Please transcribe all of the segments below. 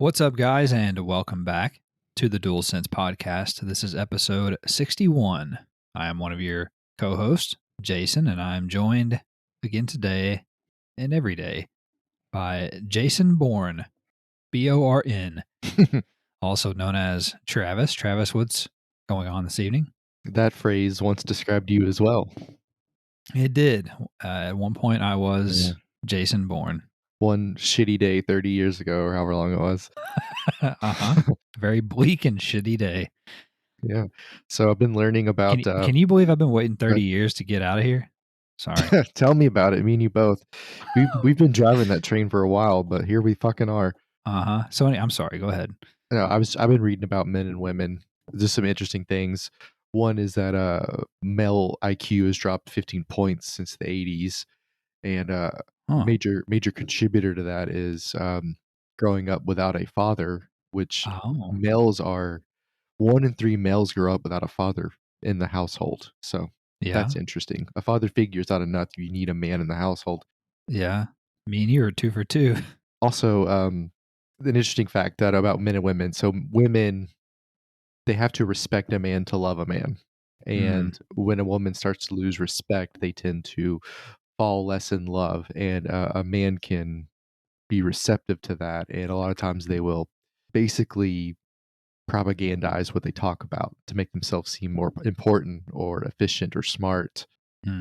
What's up, guys, and welcome back to the Dual Sense podcast. This is episode 61. I am one of your co-hosts, Jason, and I'm joined again today and every day by Jason Bourne, B-O-R-N, also known as Travis. Travis, what's going on this evening? That phrase once described you as well. It did. At one point, I was Jason Bourne. One shitty day 30 years ago, or however long it was. Very bleak and shitty day. Yeah. So I've been learning about... Can you believe I've been waiting 30 years to get out of here? Sorry. Tell me about it. Me and you both. We've been driving that train for a while, but here we fucking are. So I'm sorry. Go ahead. No, I've been reading about men and women. Just some interesting things. One is that male IQ has dropped 15 points since the 80s. And major contributor to that is growing up without a father, which males are 1 in 3 males grow up without a father in the household. So that's interesting. A father figure is not enough. You need a man in the household. Yeah. Me and you are 2 for 2. Also, an interesting fact that about men and women. So women, they have to respect a man to love a man. And when a woman starts to lose respect, they tend to fall less in love, and a man can be receptive to that, and a lot of times they will basically propagandize what they talk about to make themselves seem more important or efficient or smart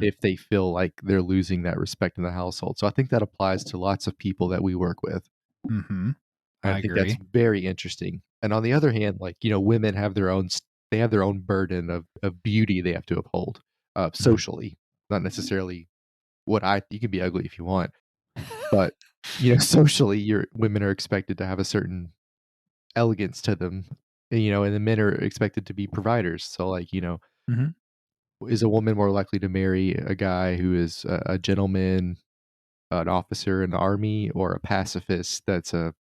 if they feel like they're losing that respect in the household. So I think that applies to lots of people that we work with. I think agree. that's very interesting. And on the other hand, like, you know, women have their own burden of beauty they have to uphold socially, not necessarily you can be ugly if you want, but you know, socially, women are expected to have a certain elegance to them, you know, and the men are expected to be providers. So, like, you know, is a woman more likely to marry a guy who is a gentleman, an officer in the army, or a pacifist that's a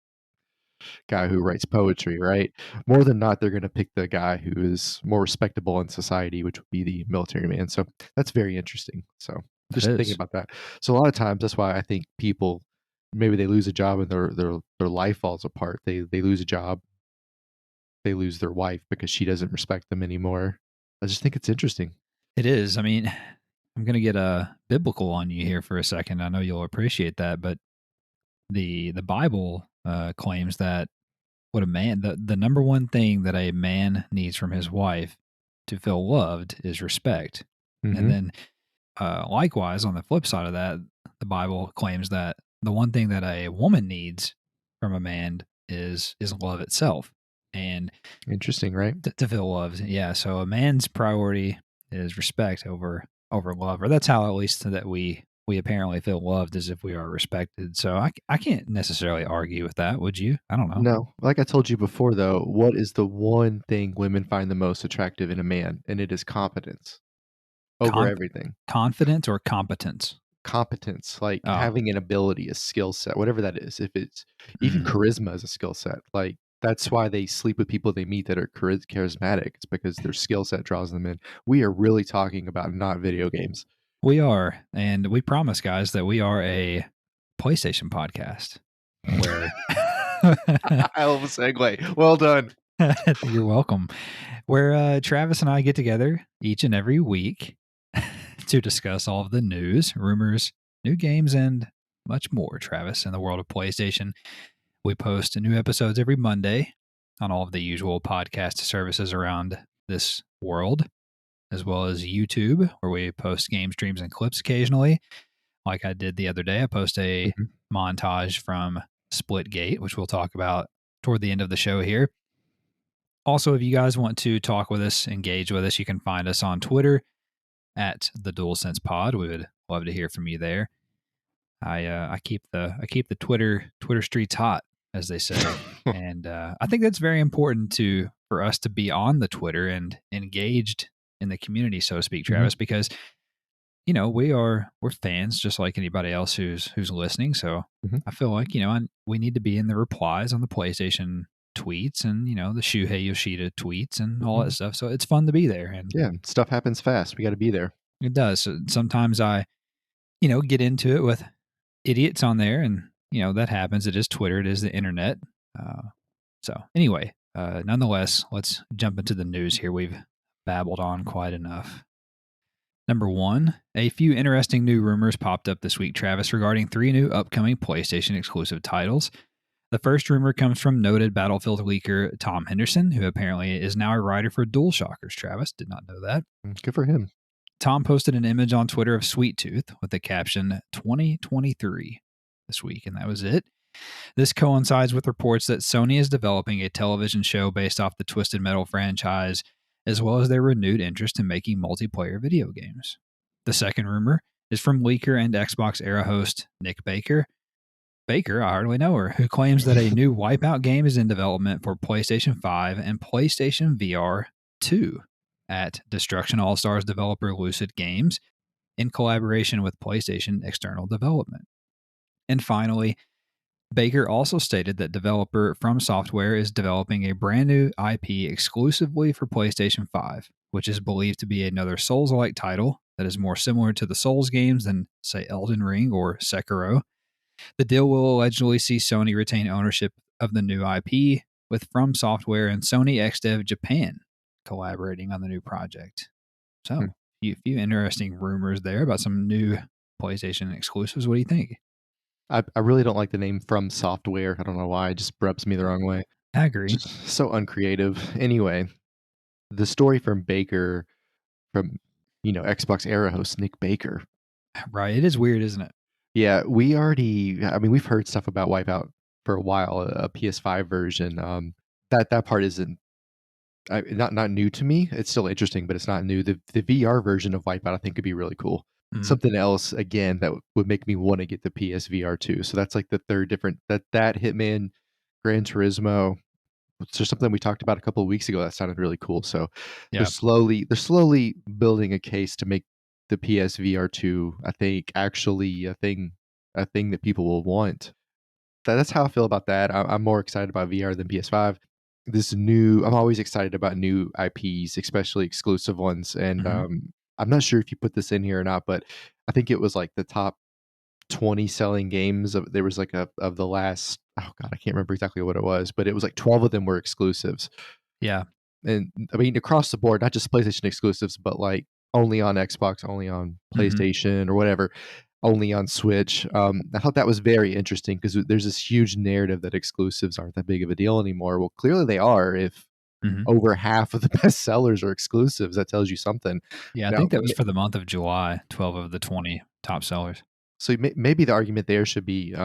guy who writes poetry, right? More than not, they're going to pick the guy who is more respectable in society, which would be the military man. So that's very interesting. So just thinking about that. So a lot of times, that's why I think people, maybe they lose a job and their life falls apart. They lose a job, they lose their wife because she doesn't respect them anymore. I just think it's interesting. It is. I mean, I'm going to get biblical on you here for a second. I know you'll appreciate that, but the Bible claims that what a man, the number one thing that a man needs from his wife to feel loved is respect. And then likewise, on the flip side of that, the Bible claims that the one thing that a woman needs from a man is love itself. And interesting, right? To feel loved. Yeah. So a man's priority is respect over love, or that's how, at least, that we apparently feel loved, as if we are respected. So I can't necessarily argue with that. Would you? I don't know. No. Like I told you before, though, what is the one thing women find the most attractive in a man? And it is competence over everything. Confidence or competence? Competence, like having an ability, a skill set, whatever that is. If it's even charisma is a skill set. Like, that's why they sleep with people they meet that are charismatic. It's because their skill set draws them in. We are really talking about not video games. We are. And we promise, guys, that we are a PlayStation podcast. Where I love a segue. Well done. You're welcome. Where Travis and I get together each and every week to discuss all of the news, rumors, new games, and much more, Travis, in the world of PlayStation. We post new episodes every Monday on all of the usual podcast services around this world, as well as YouTube, where we post game streams and clips occasionally. Like I did the other day, I post a montage from Splitgate, which we'll talk about toward the end of the show here. Also, if you guys want to talk with us, engage with us, you can find us on Twitter at the DualSense Pod. We would love to hear from you there. I keep the Twitter streets hot, as they say, and I think that's very important for us to be on the Twitter and engaged in the community, so to speak, Travis, because you know we're fans just like anybody else who's listening. So I feel like, you know, we need to be in the replies on the PlayStation tweets and, you know, the Shuhei Yoshida tweets and all that stuff. So it's fun to be there. And yeah, stuff happens fast. We got to be there. It does. So sometimes I, you know, get into it with idiots on there, and, you know, that happens. It is Twitter. It is the internet. So anyway, nonetheless, let's jump into the news here. We've babbled on quite enough. Number one, a few interesting new rumors popped up this week, Travis, regarding 3 new upcoming PlayStation exclusive titles. The first rumor comes from noted Battlefield leaker Tom Henderson, who apparently is now a writer for DualShockers, Travis. Did not know that. Good for him. Tom posted an image on Twitter of Sweet Tooth with the caption 2023 this week, and that was it. This coincides with reports that Sony is developing a television show based off the Twisted Metal franchise, as well as their renewed interest in making multiplayer video games. The second rumor is from leaker and Xbox era host Nick Baker. Baker, I hardly know her, who claims that a new WipEout game is in development for PlayStation 5 and PlayStation VR 2 at Destruction All-Stars developer Lucid Games in collaboration with PlayStation External Development. And finally, Baker also stated that developer From Software is developing a brand new IP exclusively for PlayStation 5, which is believed to be another Souls-like title that is more similar to the Souls games than, say, Elden Ring or Sekiro. The deal will allegedly see Sony retain ownership of the new IP, with From Software and Sony XDev Japan collaborating on the new project. So, a few interesting rumors there about some new PlayStation exclusives. What do you think? I really don't like the name From Software. I don't know why. It just rubs me the wrong way. I agree. Just so uncreative. Anyway, the story from Baker, from Xbox era host Nick Baker. Right. It is weird, isn't it? Yeah, we've heard stuff about WipEout for a while, a PS5 version. That part isn't not new to me. It's still interesting, but it's not new. The VR version of WipEout I think could be really cool. Something else again that would make me want to get the PSVR 2. So that's like the third different that Hitman, Gran Turismo. It's just something we talked about a couple of weeks ago that sounded really cool. So Yeah. they're slowly building a case to make the PSVR 2, I think, actually a thing that people will want. That's how I feel about that. I'm more excited about VR than PS5. I'm always excited about new IPs, especially exclusive ones. And I'm not sure if you put this in here or not, but I think it was like the top 20 selling games. There was like of the last, oh God, I can't remember exactly what it was, but it was like 12 of them were exclusives. Yeah. And I mean, across the board, not just PlayStation exclusives, but like only on Xbox, only on PlayStation or whatever, only on Switch. I thought that was very interesting because there's this huge narrative that exclusives aren't that big of a deal anymore. Well, clearly they are. If over half of the best sellers are exclusives, that tells you something. Yeah, I think that was for the month of July, 12 of the 20 top sellers. So maybe the argument there should be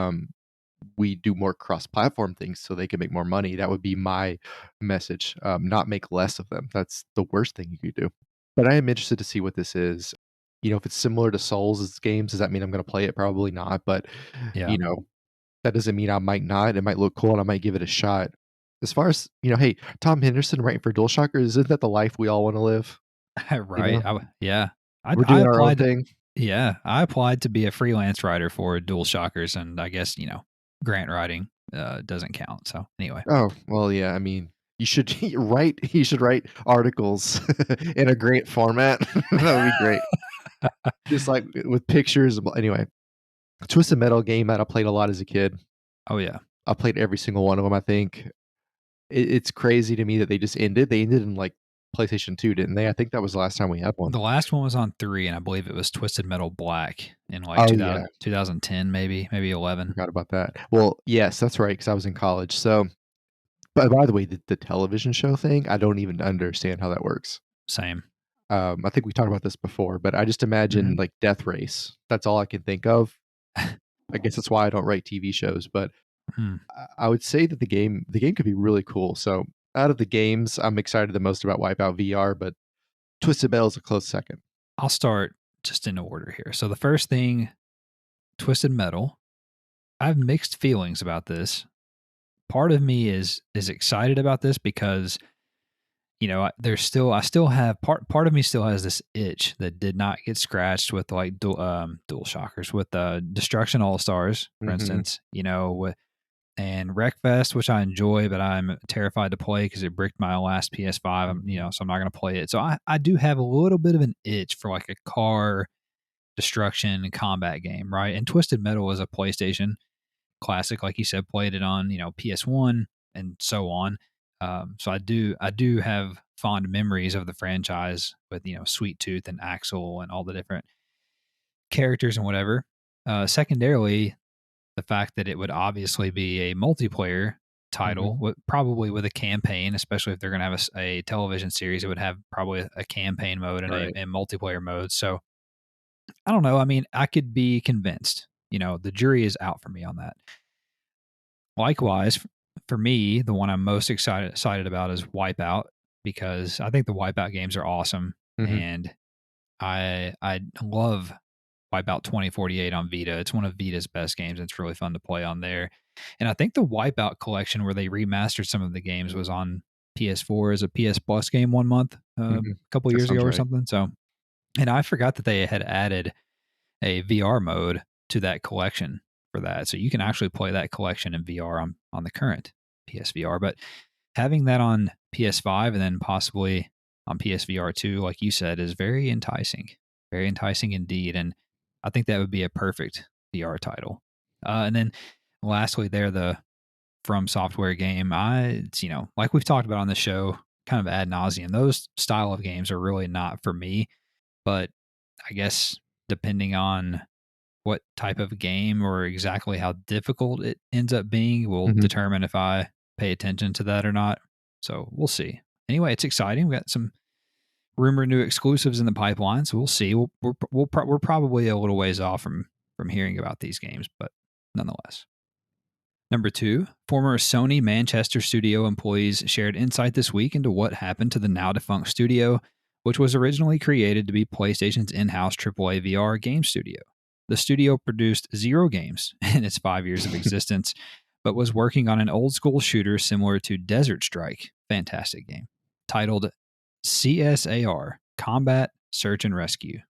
we do more cross-platform things so they can make more money. That would be my message, not make less of them. That's the worst thing you could do. But I am interested to see what this is. If it's similar to Souls' games, does that mean I'm going to play it? Probably not. But, that doesn't mean I might not. It might look cool and I might give it a shot. As far as, hey, Tom Henderson writing for DualShockers, isn't that the life we all want to live? Right. We're doing our own thing. Yeah. I applied to be a freelance writer for DualShockers, and I guess, grant writing doesn't count. So anyway. Oh, well, yeah. I mean, you should write articles in a great format. That would be great. Just like with pictures. Anyway, Twisted Metal game that I played a lot as a kid. Oh yeah. I played every single one of them, I think. It's crazy to me that they just ended. They ended in like PlayStation 2, didn't they? I think that was the last time we had one. The last one was on 3, and I believe it was Twisted Metal Black in like 2010, maybe 11. Forgot about that. Well, yes, that's right, because I was in college. So, but by the way, the television show thing, I don't even understand how that works. Same. I think we talked about this before, but I just imagine like Death Race. That's all I can think of. I guess that's why I don't write TV shows, but I would say that the game could be really cool. So out of the games, I'm excited the most about WipEout VR, but Twisted Metal is a close second. I'll start just in order here. So the first thing, Twisted Metal. I have mixed feelings about this. Part of me is excited about this because I still have part of me still has this itch that did not get scratched with like DualShockers, with Destruction All Stars, for instance, and Wreckfest, which I enjoy, but I'm terrified to play because it bricked my last PS5. So I'm not going to play it. So I do have a little bit of an itch for like a car destruction combat game, right? And Twisted Metal is a PlayStation classic, like you said, played it on PS1. and so on. So I do have fond memories of the franchise with Sweet Tooth and Axel and all the different characters and whatever. Secondarily, the fact that it would obviously be a multiplayer title, probably with a campaign, especially if they're going to have a television series, it would have probably a campaign mode and Right. a multiplayer mode. So I don't know. I mean, I could be convinced. The jury is out for me on that. Likewise, for me, the one I'm most excited about is WipEout, because I think the WipEout games are awesome, Mhm. and I love Wipeout 2048 on Vita. It's one of Vita's best games. It's really fun to play on there. And I think the Wipeout collection, where they remastered some of the games, was on PS4 as a PS Plus game one month, a Mhm. couple That years ago sounds or right. something. So, and I forgot that they had added a VR mode to that collection for that. So you can actually play that collection in VR on the current PSVR. But having that on PS5 and then possibly on PSVR 2, like you said, is very enticing indeed. And I think that would be a perfect VR title. And then lastly, the From Software game, it's, like we've talked about on the show, kind of ad nauseum. Those style of games are really not for me. But I guess depending on what type of game or exactly how difficult it ends up being will Mhm. determine if I pay attention to that or not. So we'll see. Anyway, it's exciting. We got some rumored new exclusives in the pipeline, so we'll see. We're probably a little ways off from hearing about these games, but nonetheless. Number two, former Sony Manchester studio employees shared insight this week into what happened to the now defunct studio, which was originally created to be PlayStation's in house AAA VR game studio. The studio produced 0 games in its 5 years of existence, but was working on an old school shooter similar to Desert Strike, fantastic game, titled CSAR Combat Search and Rescue,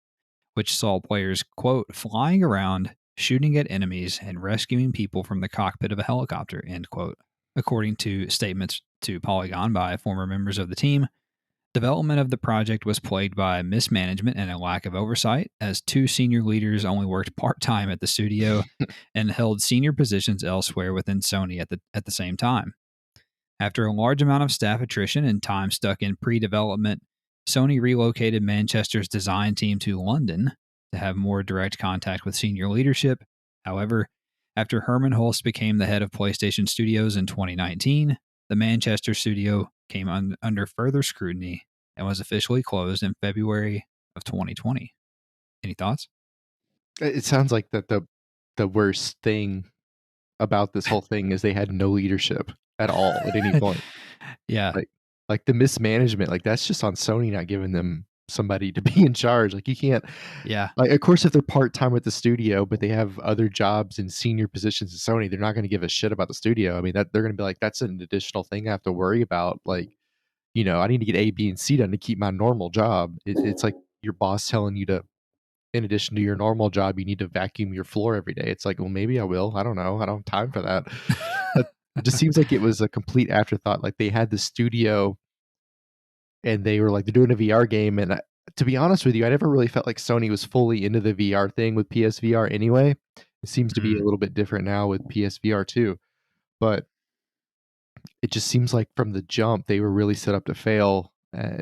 which saw players, quote, flying around, shooting at enemies, and rescuing people from the cockpit of a helicopter, end quote. According to statements to Polygon by former members of the team, development of the project was plagued by mismanagement and a lack of oversight, as 2 senior leaders only worked part time at the studio and held senior positions elsewhere within Sony at the same time. After a large amount of staff attrition and time stuck in pre development, Sony relocated Manchester's design team to London to have more direct contact with senior leadership. However, after Herman Hulst became the head of PlayStation Studios in 2019, the Manchester studio came under further scrutiny and was officially closed in February of 2020. Any thoughts? It sounds like that the worst thing about this whole thing is they had no leadership at all at any point. Yeah. Like like the mismanagement, like that's just on Sony not giving them somebody to be in charge. Like you can't Yeah. like of course if they're part-time at the studio, but they have other jobs in senior positions at Sony, they're not going to give a shit about the studio. I mean that they're going to be like that's an additional thing I have to worry about. Like, I need to get A, B, and C done to keep my normal job. It's like your boss telling you to in addition to your normal job, you need to vacuum your floor every day. It's like, well, maybe I will. I don't know. I don't have time for that. But it just seems like it was a complete afterthought. Like they had the studio and they were like, they're doing a VR game. And to be honest with you, I never really felt like Sony was fully into the VR thing with PSVR anyway. It seems to be a Mm. little bit different now with PSVR too. But it just seems like from the jump, they were really set up to fail.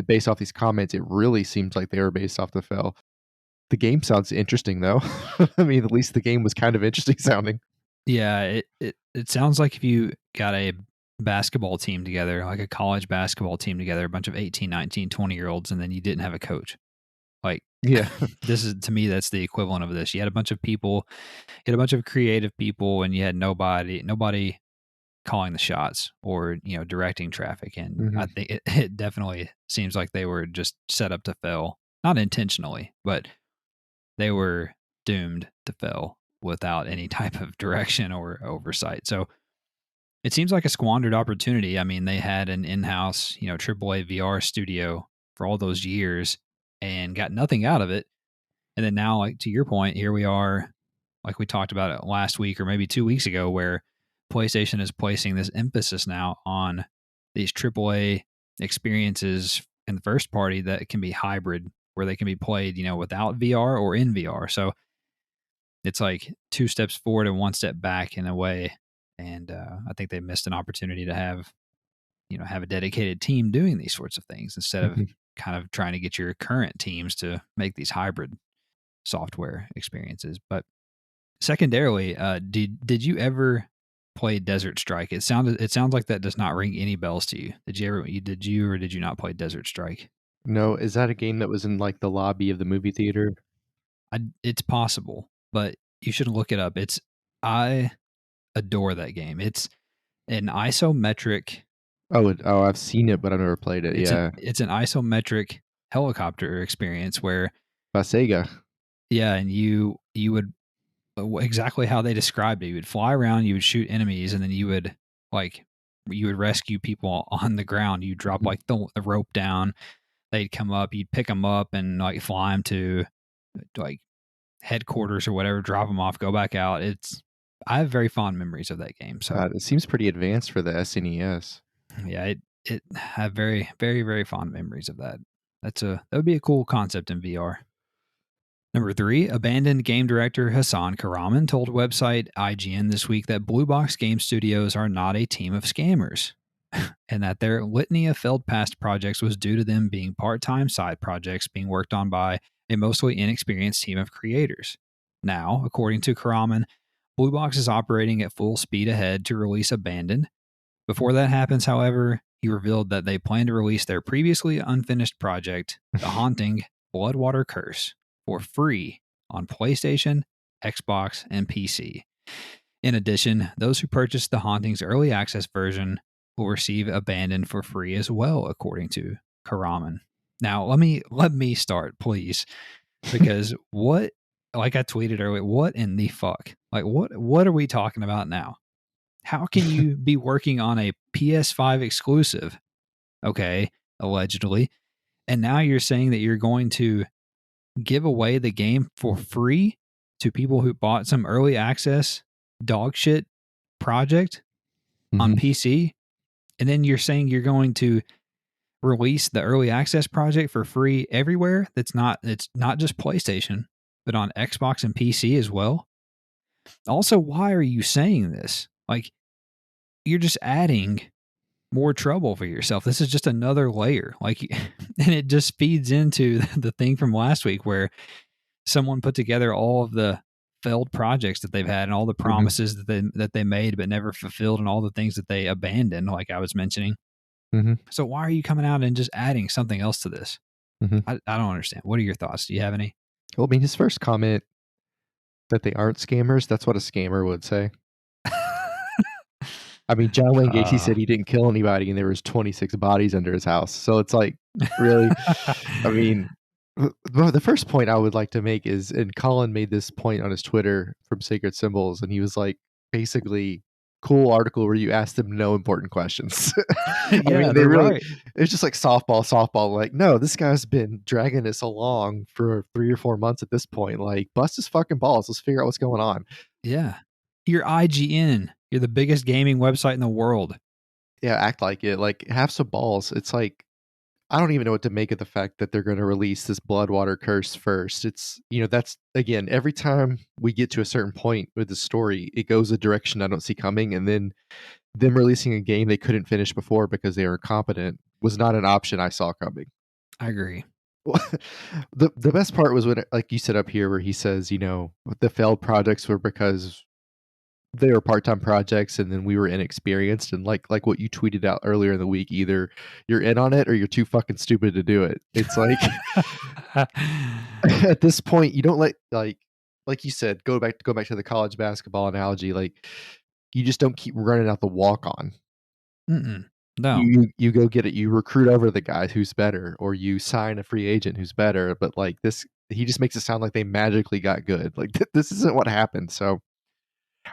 Based off these comments, it really seems like they were based off to fail. The game sounds interesting though. I mean, at least the game was kind of interesting sounding. Yeah, it sounds like if you got a basketball team together, like a college basketball team together, a bunch of 18, 19, 20-year-olds, and then you didn't have a coach. Like, Yeah. this is, to me, that's the equivalent of this. You had a bunch of people, you had a bunch of creative people, and you had nobody calling the shots or, directing traffic. And I Mhm. think it definitely seems like they were just set up to fail, not intentionally, but they were doomed to fail without any type of direction or oversight. So it seems like a squandered opportunity. I mean, they had an in-house, AAA VR studio for all those years and got nothing out of it. And then now, like to your point, here we are, like we talked about it last week or maybe 2 weeks ago, where PlayStation is placing this emphasis now on these AAA experiences in the first party that can be hybrid, where they can be played, without VR or in VR. So it's like 2 steps forward and 1 step back in a way. and I think they missed an opportunity to have have a dedicated team doing these sorts of things instead of Mhm. kind of trying to get your current teams to make these hybrid software experiences. But secondarily, did you ever play Desert Strike? It sounds like that does not ring any bells to you. Did you or did you not play Desert Strike? No, is that a game that was in, like, the lobby of the movie theater? It's possible, but you should look it up. I adore that game. It's an isometric. I've seen it, but I've never played it, yeah. It's an isometric helicopter experience where By Sega. yeah, and you would exactly how they described it. You would fly around, you would shoot enemies, and then like you would rescue people on the ground. You drop Mhm. like the rope down. They'd come up. You'd pick them up and like fly them to like headquarters or whatever. Drop them off. Go back out. I have very fond memories of that game. So God, it seems pretty advanced for the SNES. yeah, it I have very very very fond memories of that. That would be a cool concept in VR. Number 3, abandoned game director Hasan Kahraman told website IGN this week that Blue Box Game Studios are not a team of scammers, and that their litany of failed past projects was due to them being part-time side projects being worked on by a mostly inexperienced team of creators. Now, according to Kahraman, Blue Box is operating at full speed ahead to release Abandoned. Before that happens, however, he revealed that they plan to release their previously unfinished project, The Haunting Bloodwater Curse, for free on PlayStation, Xbox, and PC. In addition, those who purchase The Haunting's early access version will receive Abandoned for free as well, according to Karaman. Now, let me start, please, because what, like I tweeted earlier, what in the fuck? Like what are we talking about now? How can you be working on a PS5 exclusive, okay, allegedly, and now you're saying that you're going to give away the game for free to people who bought some early access dog shit project on Mhm. PC, and then you're saying you're going to release the early access project for free everywhere? It's not just PlayStation, but on Xbox and PC as well. Also, why are you saying this? Like, you're just adding more trouble for yourself. This is just another layer. Like, and it just feeds into the thing from last week where someone put together all of the failed projects that they've had and all the Mhm. promises that they made but never fulfilled and all the things that they abandoned, like I was mentioning. Mhm. So why are you coming out and just adding something else to this? Mhm. I don't understand. What are your thoughts? Do you have any? Well, I mean, his first comment that they aren't scammers, that's what a scammer would say. I mean, John Wayne Gacy uh, said he didn't kill anybody and there was 26 bodies under his house. So it's like, really? I mean, well, the first point I would like to make is, and Colin made this point on his Twitter from Sacred Symbols, and he was like, basically, cool article where you asked them no important questions. I yeah, mean, they they're really, right. it's just like softball, softball. Like, no, this guy's been dragging this along for 3 or 4 months at this point. Like, bust his fucking balls. Let's figure out what's going on. Yeah. You're IGN. You're the biggest gaming website in the world. Yeah, act like it. Like, have some balls. It's like, I don't even know what to make of the fact that they're going to release this Bloodwater Curse first. It's, that's again, every time we get to a certain point with the story, it goes a direction I don't see coming. And then them releasing a game they couldn't finish before because they were incompetent was not an option I saw coming. I agree. The best part was when, like you said up here, where he says, the failed projects were because they were part-time projects and then we were inexperienced, and like what you tweeted out earlier in the week, either you're in on it or you're too fucking stupid to do it. It's like at this point you don't like you said, go back to the college basketball analogy, like you just don't keep running out the walk on. Mm-mm. No, You go get it. You recruit over the guy who's better, or you sign a free agent who's better, but like this, he just makes it sound like they magically got good. Like this isn't what happened. So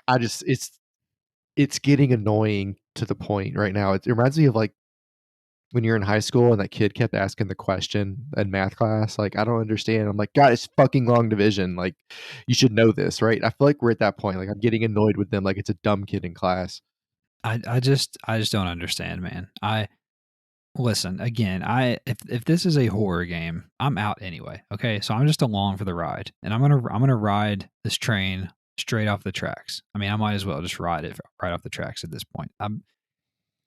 I just it's getting annoying to the point right now. It reminds me of like when you're in high school and that kid kept asking the question in math class, like, I don't understand. I'm like, God, it's fucking long division. Like, you should know this, right? I feel like we're at that point. Like, I'm getting annoyed with them like it's a dumb kid in class. I just don't understand, man. I listen again. If this is a horror game, I'm out anyway. Okay, so I'm just along for the ride, and I'm gonna ride this train straight off the tracks. I mean, I might as well just ride it right off the tracks at this point. I'm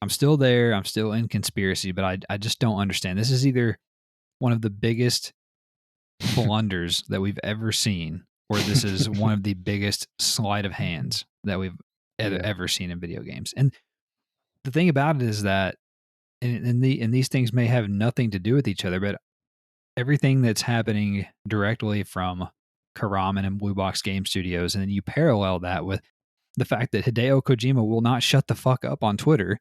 still there. I'm still in conspiracy, but I just don't understand. This is either one of the biggest blunders that we've ever seen, or this is one of the biggest sleight of hands that we've ever seen in video games. And the thing about it is that, and these things may have nothing to do with each other, but everything that's happening directly from Kahraman and Blue Box Game Studios, and then you parallel that with the fact that Hideo Kojima will not shut the fuck up on Twitter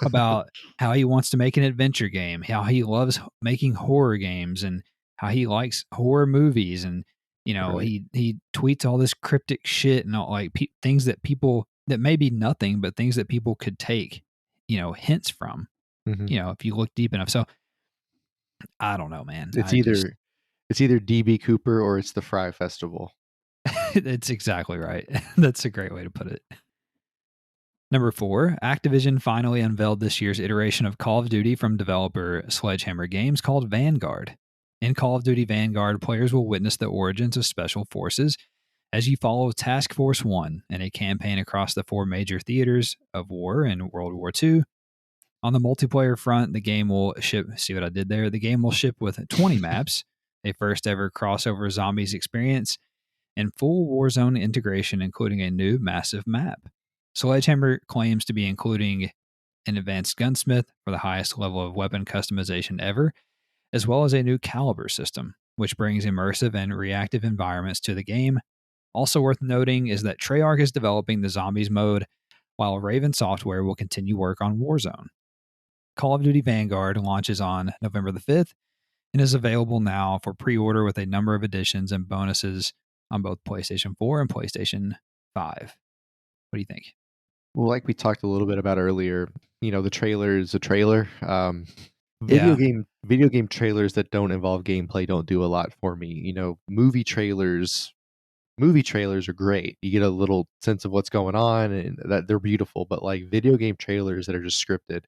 about how he wants to make an adventure game, how he loves making horror games, and how he likes horror movies, and he tweets all this cryptic shit and all, like things that people that may be nothing, but things that people could take hints from. If you look deep enough. So I don't know, man. It's either DB Cooper or it's the Fry Festival. It's exactly right. That's a great way to put it. Number 4, Activision finally unveiled this year's iteration of Call of Duty from developer Sledgehammer Games called Vanguard. In Call of Duty Vanguard, players will witness the origins of special forces as you follow Task Force 1 in a campaign across the 4 major theaters of war in World War II. On the multiplayer front, the game will ship. See what I did there? The game will ship with 20 maps, a first ever crossover zombies experience, and full Warzone integration, including a new massive map. Sledgehammer claims to be including an advanced gunsmith for the highest level of weapon customization ever, as well as a new caliber system, which brings immersive and reactive environments to the game. Also worth noting is that Treyarch is developing the zombies mode, while Raven Software will continue work on Warzone. Call of Duty Vanguard launches on November the 5th and is available now for pre-order with a number of additions and bonuses on both PlayStation 4 and PlayStation 5. What do you think? Well, like we talked a little bit about earlier, the trailer is a trailer. Video game trailers that don't involve gameplay don't do a lot for me. Movie trailers are great. You get a little sense of what's going on, and that they're beautiful. But like video game trailers that are just scripted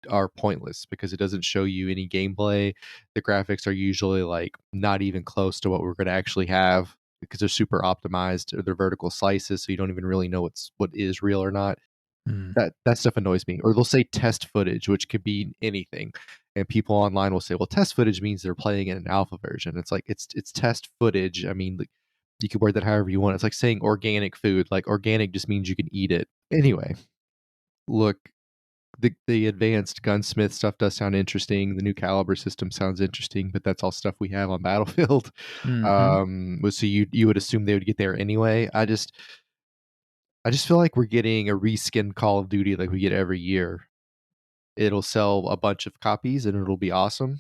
are pointless because it doesn't show you any gameplay. The graphics are usually like not even close to what we're going to actually have because they're super optimized, or they're vertical slices, so you don't even really know what is real or not. That stuff annoys me. Or they'll say test footage, which could be anything, and people online will say, well, test footage means they're playing in an alpha version. It's like it's test footage. I mean, you can word that however you want. It's like saying organic food. Like organic just means you can eat it. Anyway, look, the advanced gunsmith stuff does sound interesting. The new caliber system sounds interesting, but that's all stuff we have on Battlefield. So you would assume they would get there anyway. I just feel like we're getting a reskinned Call of Duty like we get every year. It'll sell a bunch of copies and it'll be awesome.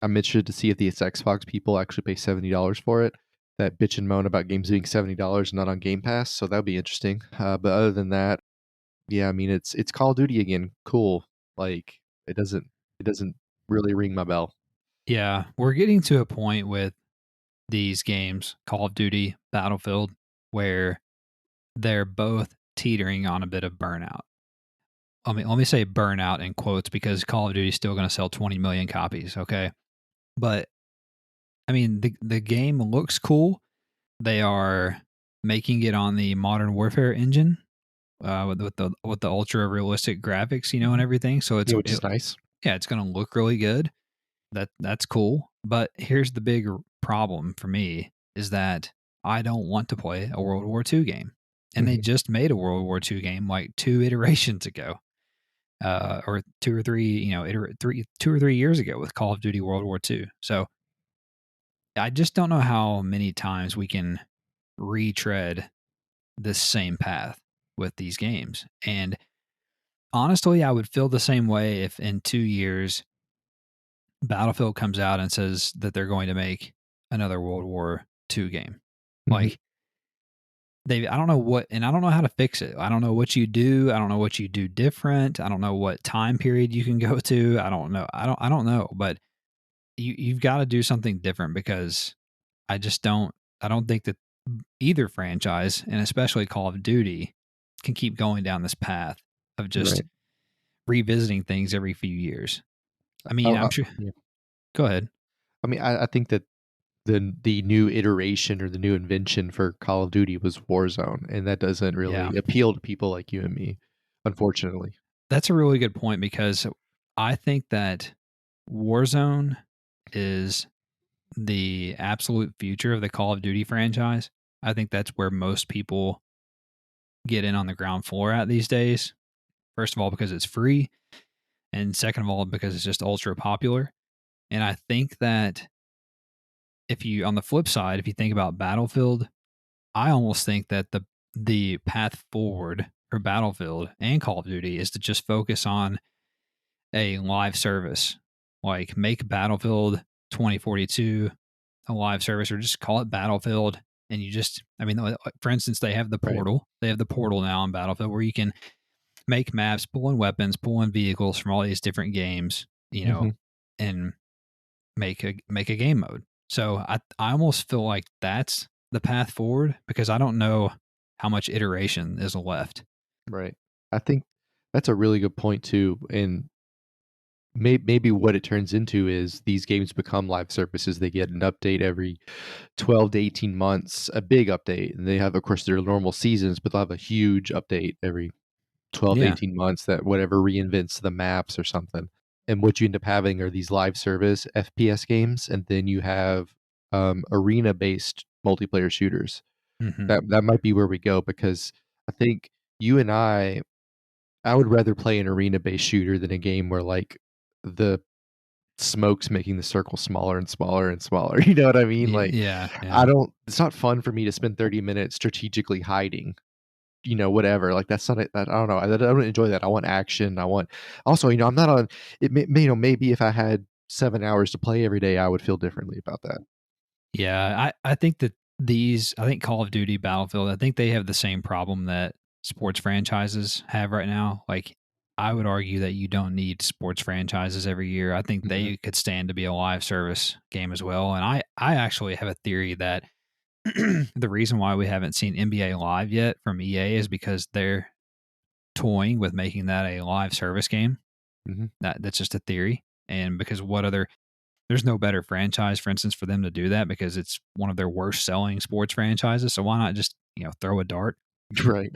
I'm interested to see if the Xbox people actually pay $70 for it. That bitch and moan about games being $70 and not on Game Pass, so that'll be interesting. But other than that, yeah, I mean it's Call of Duty again. Cool. Like it doesn't really ring my bell. Yeah, we're getting to a point with these games, Call of Duty, Battlefield, where they're both teetering on a bit of burnout. Let me say burnout in quotes because Call of Duty is still going to sell 20 million copies, okay? But I mean, the game looks cool. They are making it on the Modern Warfare engine with the ultra realistic graphics, and everything. So which is nice. Yeah, it's going to look really good. That's cool. But here's the big problem for me is that I don't want to play a World War II game. And they just made a World War II game like 2 iterations ago. Or 2 or 3, 2 or 3 years ago with Call of Duty World War II. So I just don't know how many times we can retread this same path with these games. And honestly, I would feel the same way if in 2 years Battlefield comes out and says that they're going to make another World War II game. Like I don't know what, and I don't know how to fix it. I don't know what you do. I don't know what you do different. I don't know what time period you can go to. I don't know. I don't know, but you've got to do something different because I don't think that either franchise, and especially Call of Duty, can keep going down this path of just revisiting things every few years. I mean, I'm sure. Yeah. Go ahead. I mean, I think that the new iteration or the new invention for Call of Duty was Warzone, and that doesn't Yeah. really appeal to people like you and me, unfortunately. That's a really good point because I think that Warzone is the absolute future of the Call of Duty franchise. I think that's where most people get in on the ground floor at these days. First of all, because it's free, and second of all, because it's just ultra popular. And I think that if you, on the flip side, if you think about Battlefield, I almost think that the path forward for Battlefield and Call of Duty is to just focus on a live service, like make Battlefield 2042 a live service, or just call it Battlefield. And you just, I mean, for instance, they have the Right. portal. They have the portal now on Battlefield where you can make maps, pull in weapons, pull in vehicles from all these different games, Mhm. and make a game mode. So I almost feel like that's the path forward because I don't know how much iteration is left. Right. I think that's a really good point too, and maybe what it turns into is these games become live services. They get an update every 12 to 18 months, a big update, and they have, of course, their normal seasons, but they'll have a huge update every 12 to Yeah. 18 months that whatever reinvents the maps or something. And what you end up having are these live service FPS games, and then you have arena-based multiplayer shooters. Hmm. That might be where we go because I think you and I would rather play an arena-based shooter than a game where like the smoke's making the circle smaller and smaller and smaller. You know what I mean? Like Yeah. I Yeah. don't it's not fun for me to spend 30 minutes strategically hiding, whatever. Like that's not I don't know. I don't enjoy that. I want action. I want also, I'm not on it maybe if I had 7 hours to play every day, I would feel differently about that. Yeah. I think that I think Call of Duty, Battlefield, I think they have the same problem that sports franchises have right now. Like, I would argue that you don't need sports franchises every year. I think Mhm. they could stand to be a live service game as well. And I actually have a theory that the reason why we haven't seen NBA Live yet from EA is because they're toying with making that a live service game. Mhm. That's just a theory. And because there's no better franchise, for instance, for them to do that because it's one of their worst selling sports franchises. So why not just, throw a dart? Right.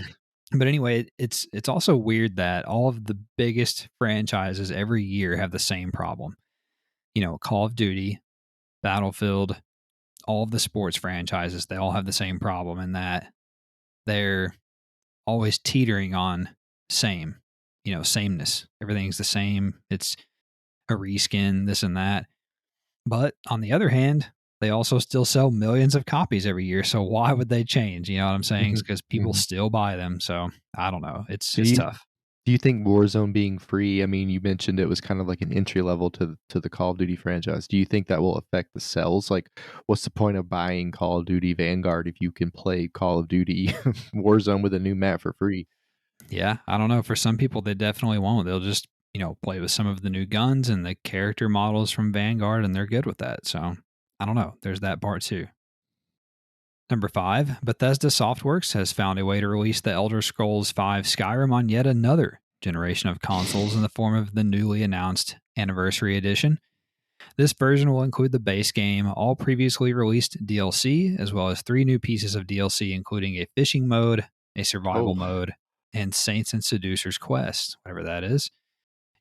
But anyway, it's also weird that all of the biggest franchises every year have the same problem. Call of Duty, Battlefield, all of the sports franchises, they all have the same problem in that they're always teetering on same, sameness. Everything's the same. It's a reskin, this and that. But on the other hand, they also still sell millions of copies every year. So why would they change? You know what I'm saying? Mhm. Because people Mhm. still buy them. So I don't know. It's Do it's you tough. do you think Warzone being free, I mean, you mentioned it was kind of like an entry level to the Call of Duty franchise. Do you think that will affect the sales? Like, what's the point of buying Call of Duty Vanguard if you can play Call of Duty Warzone with a new map for free? Yeah, I don't know. For some people, they definitely won't. They'll just play with some of the new guns and the character models from Vanguard, and they're good with that. So I don't know. There's that part too. Number 5, Bethesda Softworks has found a way to release the Elder Scrolls V Skyrim on yet another generation of consoles in the form of the newly announced Anniversary Edition. This version will include the base game, all previously released DLC, as well as 3 new pieces of DLC, including a fishing mode, a survival Oh, mode, and Saints and Seducers Quest, whatever that is.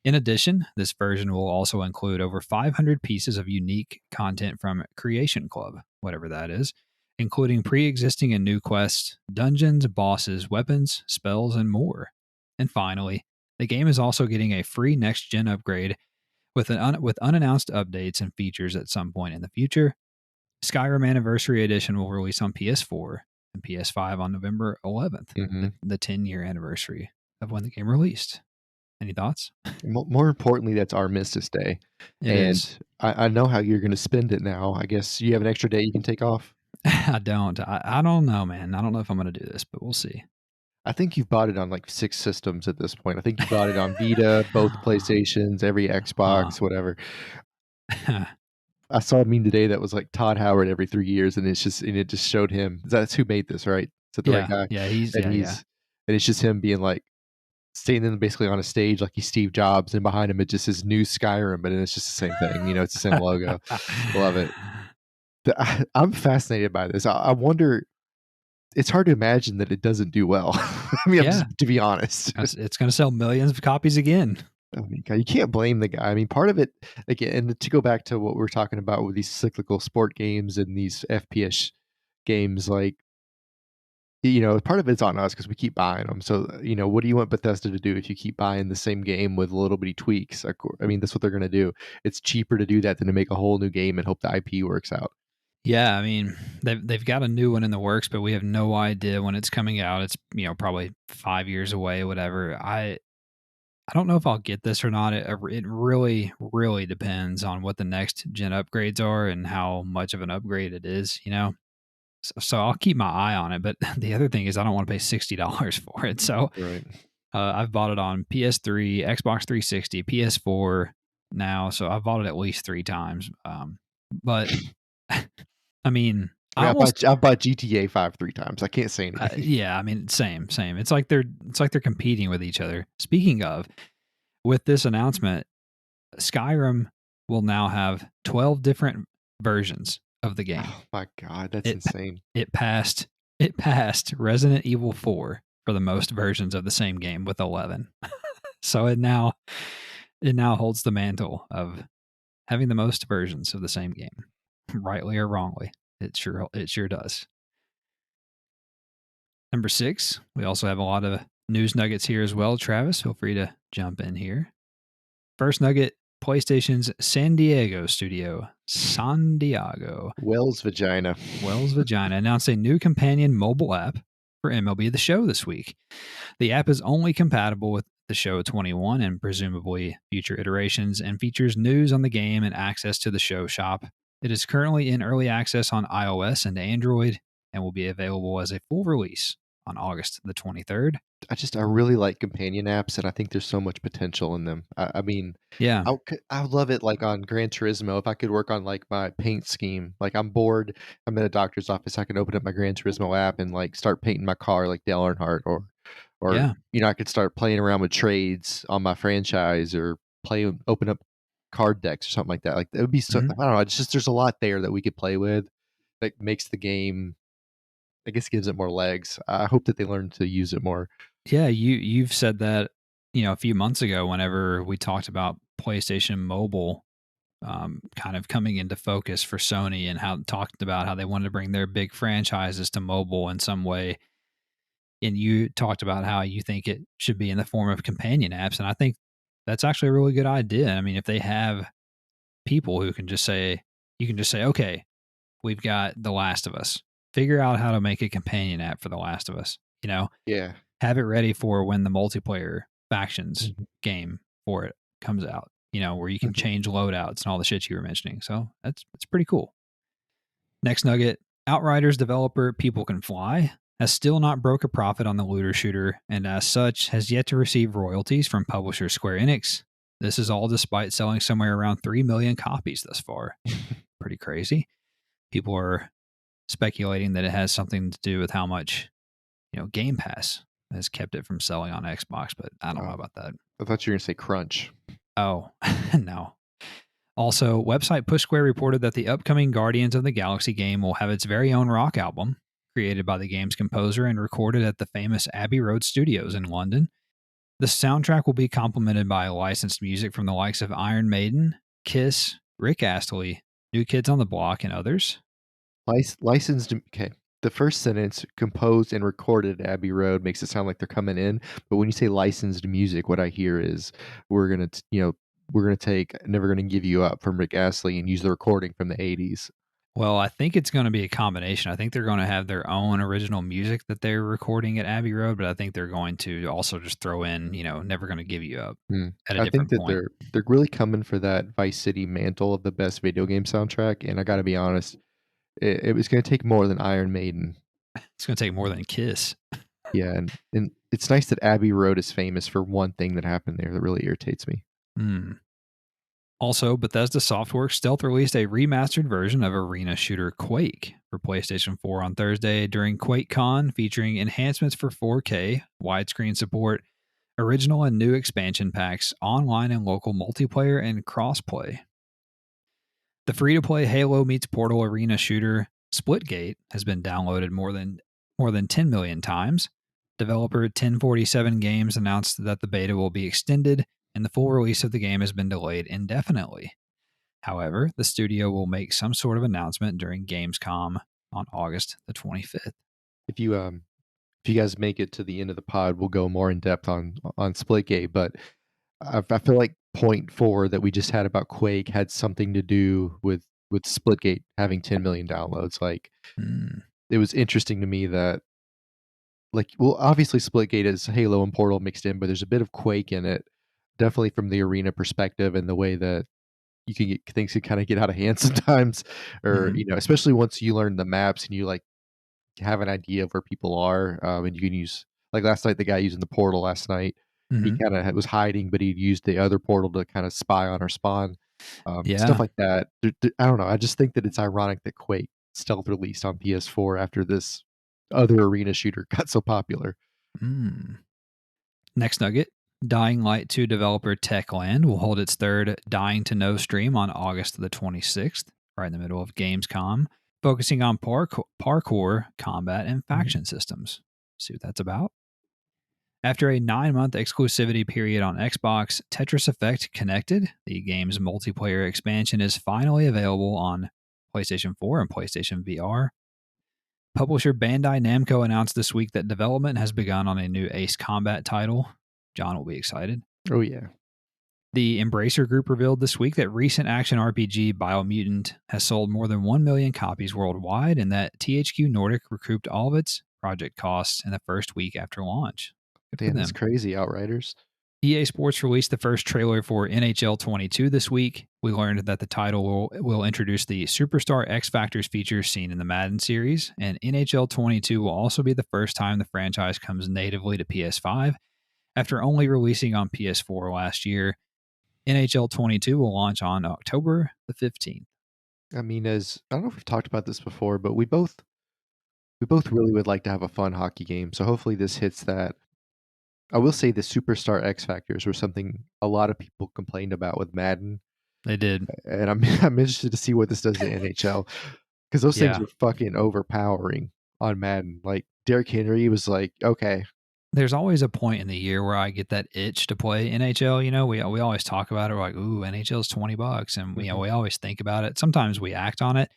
In addition, this version will also include over 500 pieces of unique content from Creation Club, whatever that is, including pre existing and new quests, dungeons, bosses, weapons, spells, and more. And finally, the game is also getting a free next gen upgrade with unannounced updates and features at some point in the future. Skyrim Anniversary Edition will release on PS4 and PS5 on November 11th, mhm. the 10-year anniversary of when the game released. Any thoughts? More importantly, that's Armistice Day, It and is. I know how you're gonna spend it now. I guess you have an extra day you can take off? I don't. I don't know, man. I don't know if I'm going to do this, but we'll see. I think you've bought it on, like, 6 systems at this point. I think you bought it on Vita, both PlayStations, every Huh. Xbox, whatever. I saw a meme today that was, like, Todd Howard every 3 years, and it just showed him that's who made this, right? Is that the right Yeah. guy? Yeah. He's, And yeah. Yeah. he's and it's just him being, like, standing basically on a stage like he's Steve Jobs, and behind him, it just says "New Skyrim," but it's just the same thing, it's the same logo. Love it. I'm fascinated by this. I wonder. It's hard to imagine that it doesn't do well. I mean, Yeah, to be honest. it's going to sell millions of copies again. I mean, God, you can't blame the guy. I mean, part of it, again, and to go back to what we're talking about with these cyclical sport games and these FPS games, like, part of it's on us because we keep buying them. So, what do you want Bethesda to do if you keep buying the same game with little bitty tweaks? I mean, that's what they're going to do. It's cheaper to do that than to make a whole new game and hope the IP works out. Yeah, I mean, they've got a new one in the works, but we have no idea when it's coming out. It's, probably 5 years away, whatever. I don't know if I'll get this or not. It really, really depends on what the next gen upgrades are and how much of an upgrade it is. So I'll keep my eye on it. But the other thing is, I don't want to pay $60 for it. So Right. I've bought it on PS3, Xbox 360, PS4 now. So I've bought it at least 3 times. But I mean, I mean, I've bought GTA 5 3 times. I can't say anything. yeah. I mean, same. It's like they're competing with each other. Speaking of, with this announcement, Skyrim will now have 12 different versions of the game. Oh my God, that's insane. It passed Resident Evil 4 for the most versions of the same game with 11. So it now holds the mantle of having the most versions of the same game, rightly or wrongly. It sure does. Number 6, we also have a lot of news nuggets here as well. Travis, feel free to jump in here. First nugget, PlayStation's San Diego studio, Wells Vagina announced a new companion mobile app for MLB The Show this week. The app is only compatible with The Show 21 and presumably future iterations, and features news on the game and access to the show shop. It is currently in early access on iOS and Android and will be available as a full release on August the 23rd. I really like companion apps, and I think there's so much potential in them. I mean, Yeah. I would love it, like on Gran Turismo. If I could work on like my paint scheme, like I'm bored, I'm in a doctor's office, I can open up my Gran Turismo app and like start painting my car like Dale Earnhardt, or Yeah. I could start playing around with trades on my franchise, or open up card decks or something like that. Like it would be so. I don't know. It's just there's a lot there that we could play with that makes the game. I guess gives it more legs. I hope that they learn to use it more. Yeah, you've said that, a few months ago whenever we talked about PlayStation Mobile kind of coming into focus for Sony, and how talked about how they wanted to bring their big franchises to mobile in some way. And you talked about how you think it should be in the form of companion apps, and I think that's actually a really good idea. I mean, if they have people who can just say, you can just say, okay, we've got The Last of Us. Figure out how to make a companion app for The Last of Us. Yeah. Have it ready for when the multiplayer factions Mhm. game for it comes out, where you can Mhm. change loadouts and all the shit you were mentioning. So that's pretty cool. Next nugget, Outriders developer People Can Fly has still not broke a profit on the looter shooter, and as such has yet to receive royalties from publisher Square Enix. This is all despite selling somewhere around 3 million copies thus far. Pretty crazy. People are speculating that it has something to do with how much, Game Pass has kept it from selling on Xbox, but I don't know about that. I thought you were going to say crunch. Oh, no. Also, website Push Square reported that the upcoming Guardians of the Galaxy game will have its very own rock album, created by the game's composer and recorded at the famous Abbey Road Studios in London. The soundtrack will be complemented by licensed music from the likes of Iron Maiden, Kiss, Rick Astley, New Kids on the Block, and others. Licensed. Okay. The first sentence, composed and recorded at Abbey Road, makes it sound like they're coming in. But when you say licensed music, what I hear is we're gonna take "Never Gonna Give You Up" from Rick Astley and use the recording from the '80s. Well, I think it's going to be a combination. I think they're going to have their own original music that they're recording at Abbey Road, but I think they're going to also just throw in, Never Gonna Give You Up at a I think different that point. they're really coming for that Vice City mantle of the best video game soundtrack. And I got to be honest, it was going to take more than Iron Maiden. It's going to take more than Kiss. Yeah, and it's nice that Abbey Road is famous for one thing that happened there that really irritates me. Also, Bethesda Softworks stealth released a remastered version of arena shooter Quake for PlayStation 4 on Thursday during QuakeCon, featuring enhancements for 4K, widescreen support, original and new expansion packs, online and local multiplayer, and crossplay. The free-to-play Halo meets Portal arena shooter Splitgate has been downloaded more than 10 million times. Developer 1047 Games announced that the beta will be extended and the full release of the game has been delayed indefinitely. However, the studio will make some sort of announcement during Gamescom on August the 25th. If you guys make it to the end of the pod, we'll go more in depth on Splitgate. But I feel like point 4 that we just had about Quake had something to do with Splitgate having 10 million downloads. Like, it was interesting to me that, like, well, obviously Splitgate is Halo and Portal mixed in, but there's a bit of Quake in it, definitely from the arena perspective and the way that you can get things can kind of get out of hand sometimes, or especially once you learn the maps and you like have an idea of where people are, and you can use, like last night, the guy using the portal last night, he kind of was hiding, but he used the other portal to kind of spy on our spawn, stuff like that. I don't know. I just think that it's ironic that Quake stealth released on PS4 after this other arena shooter got so popular. Next nugget. Dying Light 2 developer Techland will hold its third Dying to Know stream on August the 26th, right in the middle of Gamescom, focusing on parkour, combat, and faction systems. See what that's about? After a 9-month exclusivity period on Xbox, Tetris Effect Connected, the game's multiplayer expansion, is finally available on PlayStation 4 and PlayStation VR. Publisher Bandai Namco announced this week that development has begun on a new Ace Combat title. John will be excited. Oh, yeah. The Embracer Group revealed this week that recent action RPG Biomutant has sold more than 1 million copies worldwide and that THQ Nordic recouped all of its project costs in the first week after launch. Damn, that's crazy, Outriders. EA Sports released the first trailer for NHL 22 this week. We learned that the title will introduce the Superstar X Factors feature seen in the Madden series, and NHL 22 will also be the first time the franchise comes natively to PS5 after only releasing on PS4 last year. NHL 22 will launch on October the 15th. I mean, I don't know if we've talked about this before, but we both really would like to have a fun hockey game. So hopefully this hits that. I will say the Superstar X Factors were something a lot of people complained about with Madden. They did. And I'm interested to see what this does to NHL, because those things are fucking overpowering on Madden. Like, Derrick Henry was like, okay. There's always a point in the year where I get that itch to play NHL. We always talk about it. We're like, ooh, NHL's $20. And, we always think about it. Sometimes we act on it.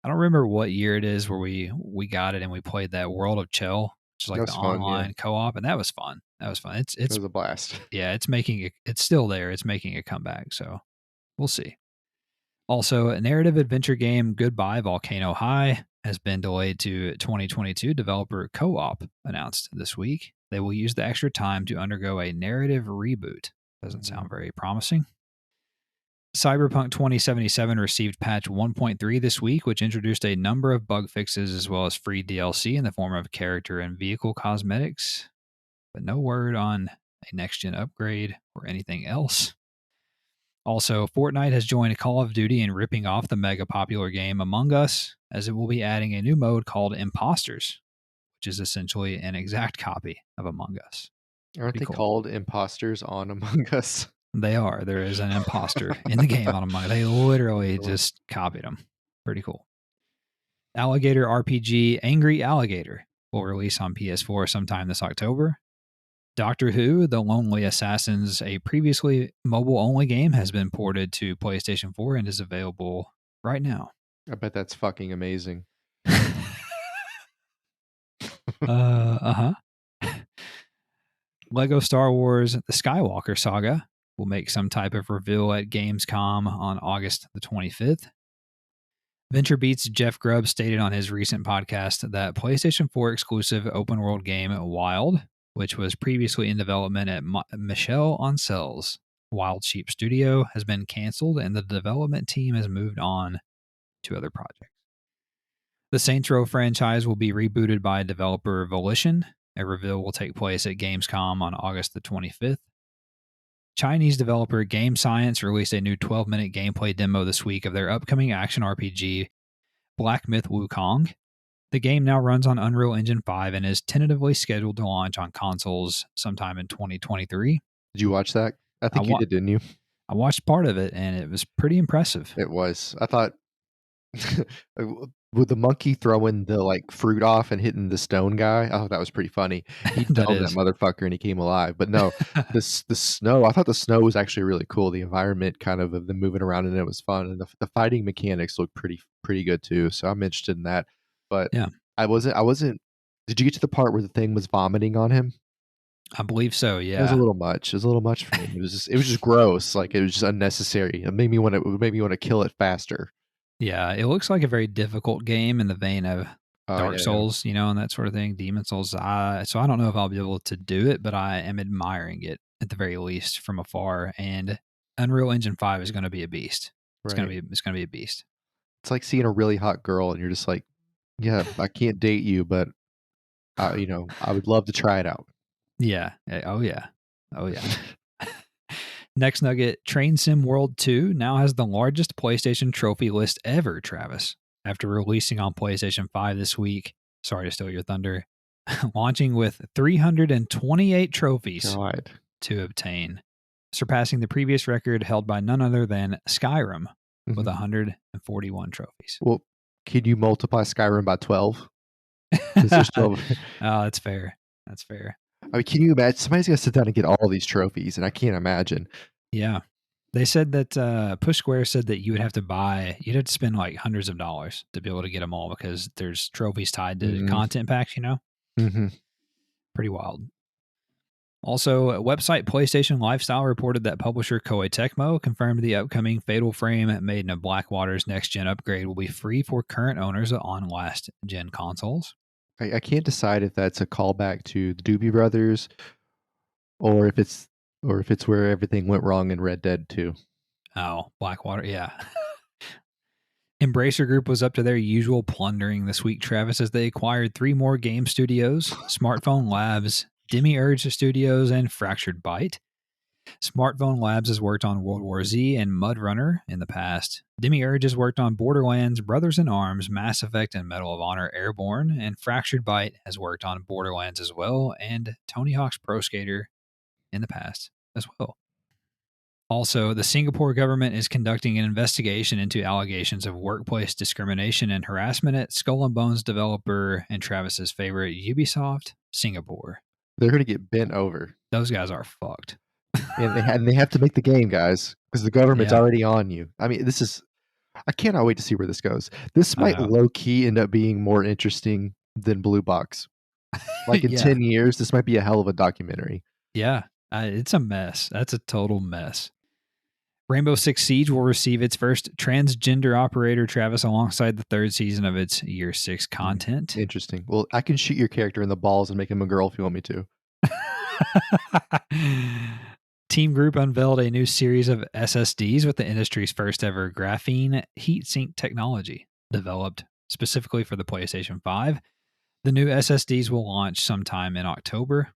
I don't remember what year it is where we got it and we played that World of Chill, which is like the online co-op. And that was fun. It was a blast. Yeah, it's still there. It's making a comeback. So we'll see. Also, a narrative adventure game Goodbye Volcano High has been delayed to 2022. Developer Co-op announced this week they will use the extra time to undergo a narrative reboot. Doesn't sound very promising. Cyberpunk 2077 received patch 1.3 this week, which introduced a number of bug fixes as well as free DLC in the form of character and vehicle cosmetics, but no word on a next-gen upgrade or anything else. Also, Fortnite has joined Call of Duty in ripping off the mega popular game Among Us, as it will be adding a new mode called Imposters, which is essentially an exact copy of Among Us. Aren't they called Imposters on Among Us? They are. There is an imposter in the game on Among Us. They literally just copied them. Pretty cool. Alligator RPG Angry Alligator will release on PS4 sometime this October. Doctor Who, The Lonely Assassins, a previously mobile-only game, has been ported to PlayStation 4 and is available right now. I bet that's fucking amazing. Lego Star Wars The Skywalker Saga will make some type of reveal at Gamescom on August the 25th. VentureBeat's Jeff Grubb stated on his recent podcast that PlayStation 4 exclusive open-world game Wild, which was previously in development at Michel Ancel's Wild Sheep Studio, has been canceled and the development team has moved on to other projects. The Saints Row franchise will be rebooted by developer Volition. A reveal will take place at Gamescom on August the 25th. Chinese developer Game Science released a new 12-minute gameplay demo this week of their upcoming action RPG, Black Myth Wukong. The game now runs on Unreal Engine 5 and is tentatively scheduled to launch on consoles sometime in 2023. Did you watch that? I think you did, didn't you? I watched part of it, and it was pretty impressive. It was. I thought with the monkey throwing the, like, fruit off and hitting the stone guy, oh, that was pretty funny. He That domed that is. motherfucker and he came alive, but no, the snow, I thought the snow was actually really cool, the environment kind of them moving around and it was fun, and the fighting mechanics looked pretty good too, so I'm interested in that, but Yeah, I wasn't did you get to the part where the thing was vomiting on him? I believe so. It was a Yeah. little much. It was a little much for me. It was just gross, like, it was just unnecessary. It made me wanna kill it faster. Yeah, it looks like a very difficult game in the vein of Oh, Dark yeah, yeah. Souls, and that sort of thing, Demon Souls. So I don't know if I'll be able to do it, but I am admiring it at the very least from afar. And Unreal Engine 5 is going to be a beast. Right. It's going to be a beast. It's like seeing a really hot girl and you're just like, "Yeah, I can't date you, but, I would love to try it out." Yeah. Oh yeah. Oh yeah. Next nugget, Train Sim World 2 now has the largest PlayStation trophy list ever, Travis. After releasing on PlayStation 5 this week, sorry to steal your thunder, launching with 328 trophies God. to obtain, surpassing the previous record held by none other than Skyrim with Mhm. 141 trophies. Well, can you multiply Skyrim by 12? Because there's Oh, 12. that's fair. That's fair. I mean, can you imagine somebody's gonna sit down and get all these trophies, and I can't imagine. Yeah. They said that Push Square said that you'd have to spend like hundreds of dollars to be able to get them all because there's trophies tied to Mm, content packs. mhm. Pretty wild. Also, website PlayStation Lifestyle reported that publisher Koei Tecmo confirmed the upcoming Fatal Frame Maiden of Blackwater's next gen upgrade will be free for current owners on last gen consoles. I can't decide if that's a callback to the Doobie Brothers or if it's where everything went wrong in Red Dead 2. Oh, Blackwater, yeah. Embracer Group was up to their usual plundering this week, Travis, as they acquired 3 more game studios: Smartphone Labs, Demiurge Studios, and Fractured Byte. Smartphone Labs has worked on World War Z and Mud Runner in the past. Demiurge has worked on Borderlands, Brothers in Arms, Mass Effect, and Medal of Honor Airborne, and Fractured Byte has worked on Borderlands as well, and Tony Hawk's Pro Skater in the past as well. Also, the Singapore government is conducting an investigation into allegations of workplace discrimination and harassment at Skull and Bones developer and Travis's favorite Ubisoft, Singapore. They're gonna get bent over, Those guys are fucked. and they have to make the game, guys, because the government's Yeah, already on you. I mean, I cannot wait to see where this goes. This I might know. low key end up being more interesting than Blue Box. Like in Yeah, 10 years, this might be a hell of a documentary. yeah. It's a mess. That's a total mess. Rainbow Six Siege will receive its first transgender operator, Travis, alongside the 3rd season of its Year 6 Mm, content. interesting. Well, I can shoot your character in the balls and make him a girl if you want me to. Team Group unveiled a new series of SSDs with the industry's first ever graphene heatsink technology, developed specifically for the PlayStation 5. The new SSDs will launch sometime in October.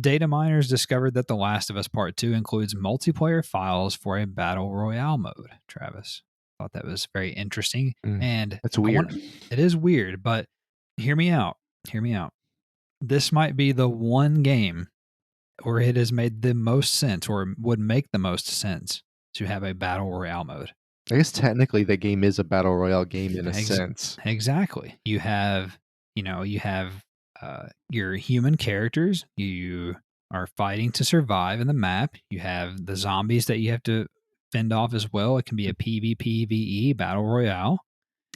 Data miners discovered that The Last of Us Part 2 includes multiplayer files for a battle royale mode. Travis thought that was very interesting. Mm, And that's weird. it is weird, but hear me out. Hear me out. This might be the one game where it has made the most sense or would make the most sense to have a battle royale mode. I guess technically the game is a battle royale game in a sense. Exactly. You have your human characters. You are fighting to survive in the map. You have the zombies that you have to fend off as well. It can be a PvPvE battle royale.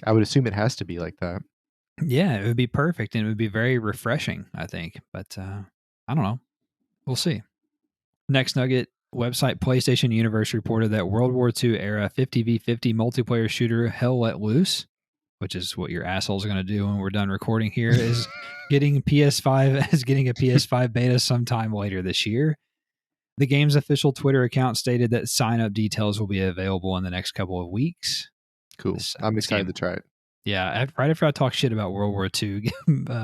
I would assume it has to be like that. Yeah, it would be perfect and it would be very refreshing, I think. But I don't know. We'll see. Next nugget, website PlayStation Universe reported that World War II era 50v50 multiplayer shooter Hell Let Loose, which is what your assholes are going to do when we're done recording here, is getting a PS5 beta sometime later this year. The game's official Twitter account stated that sign-up details will be available in the next couple of weeks. Cool. I'm This excited game, to try it. yeah, right after I talk shit about World War II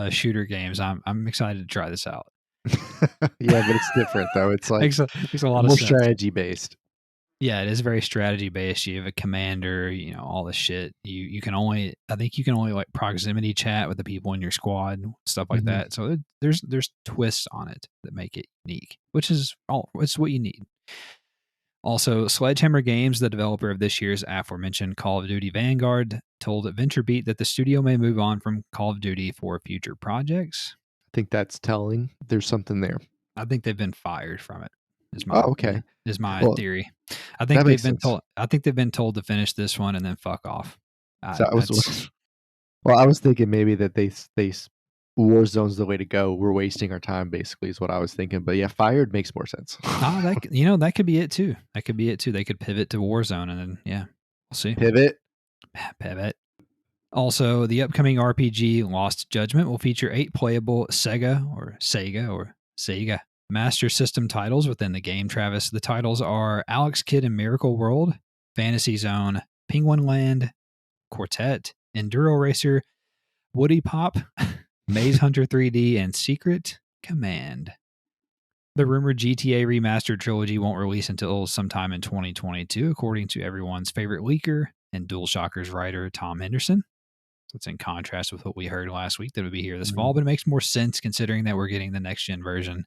shooter games, I'm excited to try this out. Yeah, but it's different though. It's like Makes a lot of more sense. strategy based. Yeah, it is very strategy based. You have a commander, all this shit. I think you can only like proximity chat with the people in your squad, stuff like Mhm. that. So there's twists on it that make it unique, which is it's what you need. Also, Sledgehammer Games, the developer of this year's aforementioned Call of Duty Vanguard, told VentureBeat that the studio may move on from Call of Duty for future projects. I think that's telling. There's something there. I think they've been fired from it. Oh, okay. Is my Well, theory. I think that they've makes been sense. told. I think they've been told to finish this one and then fuck off. So I was, well, I was thinking maybe that Warzone's the way to go. We're wasting our time, basically, is what I was thinking. But yeah, fired makes more sense. That could be it too. That could be it too. They could pivot to Warzone and then we'll see. Pivot. Also, the upcoming RPG Lost Judgment will feature 8 playable Sega Master System titles within the game, Travis. The titles are Alex Kidd in Miracle World, Fantasy Zone, Penguin Land, Quartet, Enduro Racer, Woody Pop, Maze Hunter 3D, and Secret Command. The rumored GTA Remastered trilogy won't release until sometime in 2022, according to everyone's favorite leaker and DualShockers writer Tom Henderson. So it's in contrast with what we heard last week that it would be here this fall, but it makes more sense considering that we're getting the next-gen version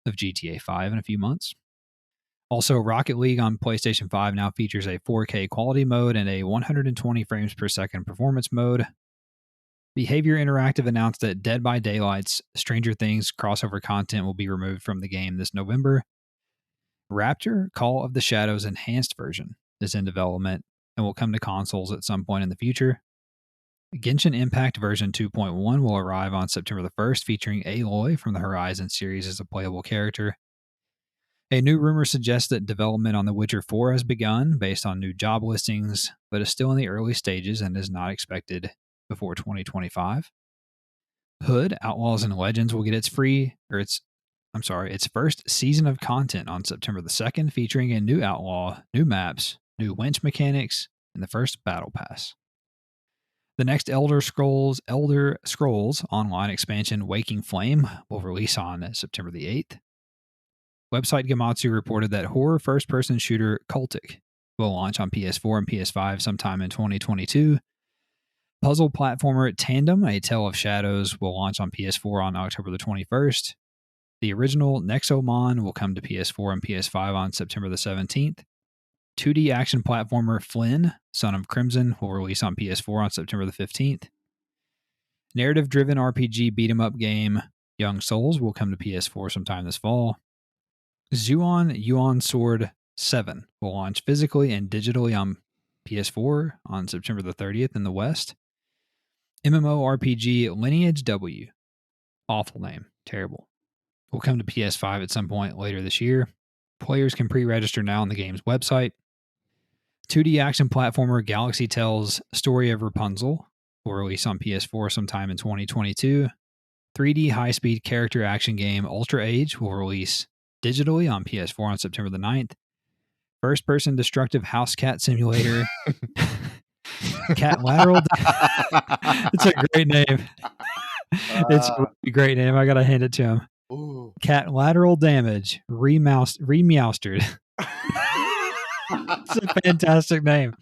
of GTA 5 in a few months. Also, Rocket League on PlayStation 5 now features a 4K quality mode and a 120 frames per second performance mode. Behavior Interactive announced that Dead by Daylight's Stranger Things crossover content will be removed from the game this November. Raptor Call of the Shadows Enhanced version is in development and will come to consoles at some point in the future. Genshin Impact version 2.1 will arrive on September the 1st, featuring Aloy from the Horizon series as a playable character. A new rumor suggests that development on The Witcher 4 has begun based on new job listings, but is still in the early stages and is not expected before 2025. Hood, Outlaws and Legends will get its first season of content on September the 2nd, featuring a new outlaw, new maps, new winch mechanics, and the first battle pass. The next Elder Scrolls Online expansion, Waking Flame, will release on September the 8th. Website Gematsu reported that horror first-person shooter Cultic will launch on PS4 and PS5 sometime in 2022. Puzzle platformer Tandem, A Tale of Shadows, will launch on PS4 on October the 21st. The original Nexomon will come to PS4 and PS5 on September the 17th. 2D action platformer Flynn, Son of Crimson, will release on PS4 on September the 15th. Narrative-driven RPG beat-em-up game Young Souls will come to PS4 sometime this fall. Zuon Yuan Sword 7 will launch physically and digitally on PS4 on September the 30th in the West. MMORPG Lineage W, awful name, terrible, will come to PS5 at some point later this year. Players can pre-register now on the game's website. 2D action platformer Galaxy Tales Story of Rapunzel will release on PS4 sometime in 2022. 3D high-speed character action game Ultra Age will release digitally on PS4 on September the 9th. First-person destructive house cat simulator Cat Lateral. It's a great name. It's a really great name. I gotta hand it to him. Ooh. Cat Lateral Damage Remeowstered. It's a fantastic name.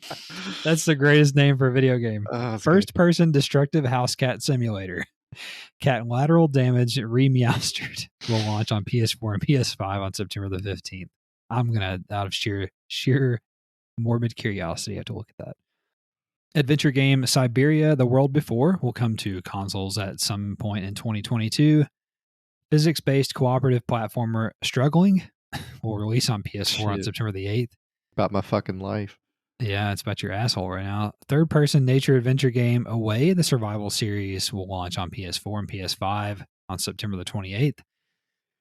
That's the greatest name for a video game. First-person destructive house cat simulator. Cat Lateral Damage Remeowstered will launch on PS4 and PS5 on September the 15th. I'm gonna, out of sheer morbid curiosity, have to look at that. Adventure game Siberia: The World Before will come to consoles at some point in 2022. Physics-based cooperative platformer Struggling will release on PS4 on September the 8th. About my fucking life. Yeah, it's about your asshole right now. Third-person nature adventure game Away, the survival series, will launch on PS4 and PS5 on September the 28th.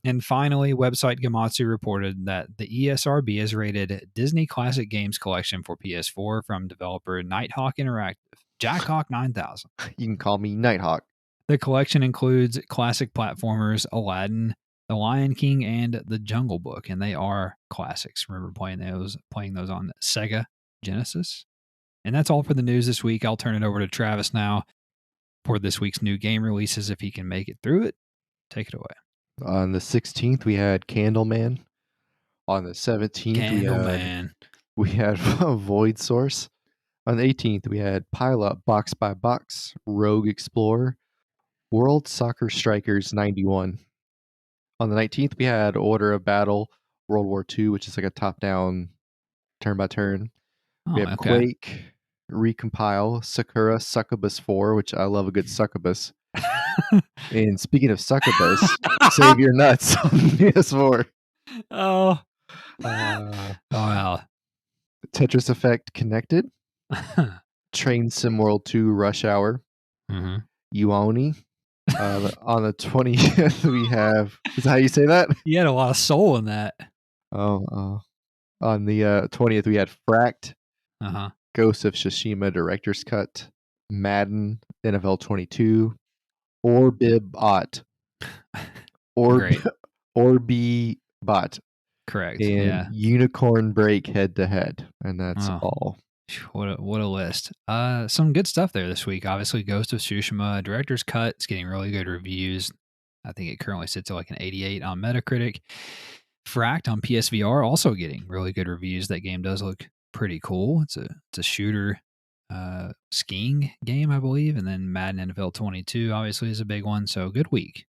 And finally, website Gematsu reported that the ESRB has rated Disney Classic Games Collection for PS4 from developer Nighthawk Interactive, Jackhawk 9000. You can call me Nighthawk. The collection includes classic platformers Aladdin, The Lion King, and The Jungle Book, and they are classics. Remember playing those on Sega Genesis. And that's all for the news this week. I'll turn it over to Travis now for this week's new game releases if he can make it through it. Take it away. On the 16th, we had Candleman. On the 17th, we had Void Source. On the 18th, we had Pileup Box by Box, Rogue Explorer, World Soccer Strikers 91. On the 19th, we had Order of Battle, World War II, which is like a top-down, turn-by-turn. We Oh, have okay. Quake, Recompile, Sakura, Succubus 4, which I love a good succubus. And speaking of succubus, save your nuts on PS4. Oh, Uh, wow. Tetris Effect Connected, Train Sim World 2 Rush Hour, Hmm. Uoni. On the 20th, we have. Is that how you say that? You had a lot of soul in that. On the 20th, we had Fracked, Uh-huh. Ghost of Tsushima Director's Cut, Madden, NFL 22, Orbibot, Orb, Great. Orbibot, Correct. and Yeah. Unicorn Break head to head, and that's Oh, all. what a list. Some good stuff there this week. Obviously, Ghost of Tsushima Director's Cut is getting really good reviews. I think it currently sits at like an 88 on Metacritic. Fracked on PSVR also getting really good reviews. That game does look pretty cool. It's a shooter skiing game, I believe. And then Madden NFL 22 obviously is a big one. So good week.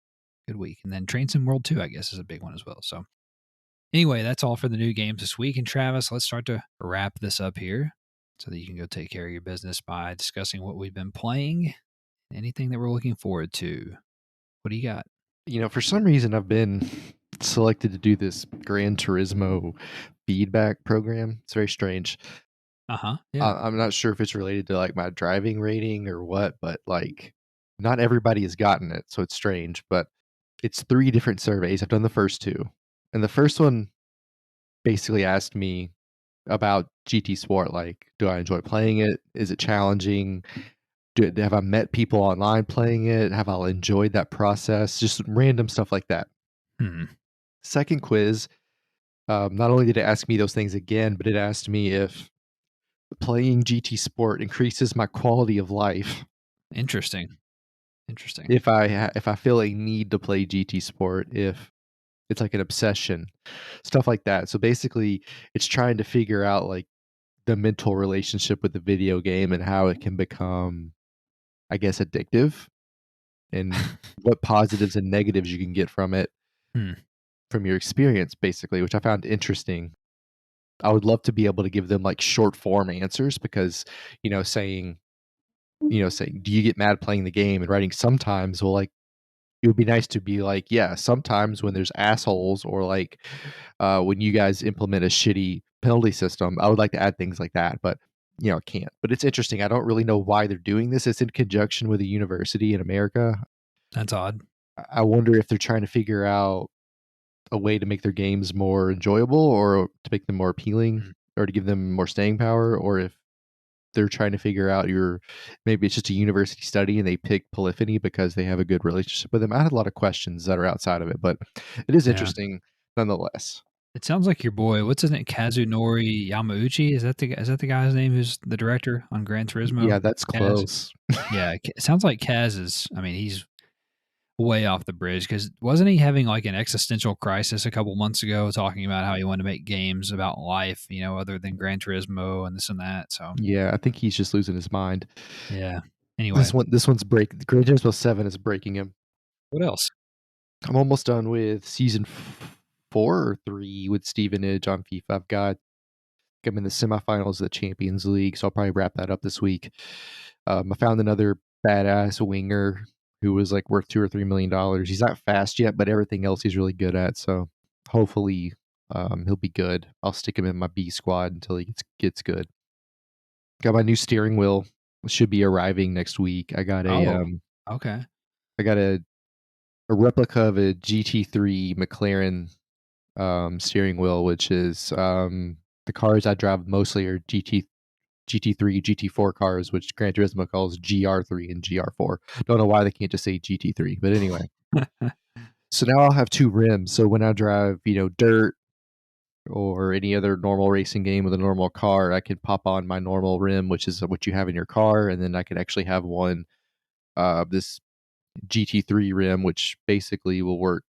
Good week. And then Train Sim World 2, I guess, is a big one as well. So anyway, that's all for the new games this week. And Travis, let's start to wrap this up here so that you can go take care of your business by discussing what we've been playing, anything that we're looking forward to. What do you got? For some reason, I've been selected to do this Gran Turismo feedback program. It's very strange. Uh-huh. Yeah. I'm not sure if it's related to like my driving rating or what, but like not everybody has gotten it, so it's strange. But it's 3 different surveys. I've done the first 2, and the first one basically asked me about GT Sport. Like, do I enjoy playing it? Is it challenging? Have I met people online playing it? Have I enjoyed that process? Just random stuff like that. Hmm. Second quiz, not only did it ask me those things again, but it asked me if playing GT Sport increases my quality of life. Interesting. Interesting. If I feel a need to play GT Sport, if it's like an obsession, stuff like that. So basically, it's trying to figure out like the mental relationship with the video game and how it can become, I guess, addictive, and what positives and negatives you can get from it Hmm. from your experience, basically, which I found interesting. I would love to be able to give them like short form answers because, saying, do you get mad playing the game and writing sometimes, well, like, it would be nice to be like, yeah, sometimes when there's assholes or like when you guys implement a shitty penalty system, I would like to add things like that, but I can't. But it's interesting. I don't really know why they're doing this. It's in conjunction with a university in America. That's odd. I wonder if they're trying to figure out a way to make their games more enjoyable or to make them more appealing Mm. or to give them more staying power, or if they're trying to figure out maybe it's just a university study and they pick Polyphony because they have a good relationship with them. I had a lot of questions that are outside of it, but it is Yeah. interesting nonetheless. It sounds like your boy, what's his name? Kazunori Yamauchi? Is that the guy's name who's the director on Gran Yeah, Turismo? that's Kaz? close. Yeah. It sounds like Kaz is, I mean, he's way off the bridge because wasn't he having like an existential crisis a couple months ago talking about how he wanted to make games about life, other than Gran Turismo and this and that. So, Yeah, I think he's just losing his mind. yeah. Anyway, This one's Gran Turismo 7 is breaking him. what else? I'm almost done with season 4 or 3 with Stevenage on FIFA. I'm in the semifinals of the Champions League, so I'll probably wrap that up this week. I found another badass winger who was like worth $2 or $3 million. He's not fast yet, but everything else he's really good at. So hopefully he'll be good. I'll stick him in my B squad until he gets good. Got my new steering wheel. Should be arriving next week. Oh, okay. I got a replica of a GT3 McLaren steering wheel, which is the cars I drive mostly are GT3, GT4 cars, which Gran Turismo calls GR3 and GR4. Don't know why they can't just say GT3, but anyway. So now I'll have 2 rims. So when I drive, dirt or any other normal racing game with a normal car, I can pop on my normal rim, which is what you have in your car, and then I can actually have this GT3 rim, which basically will work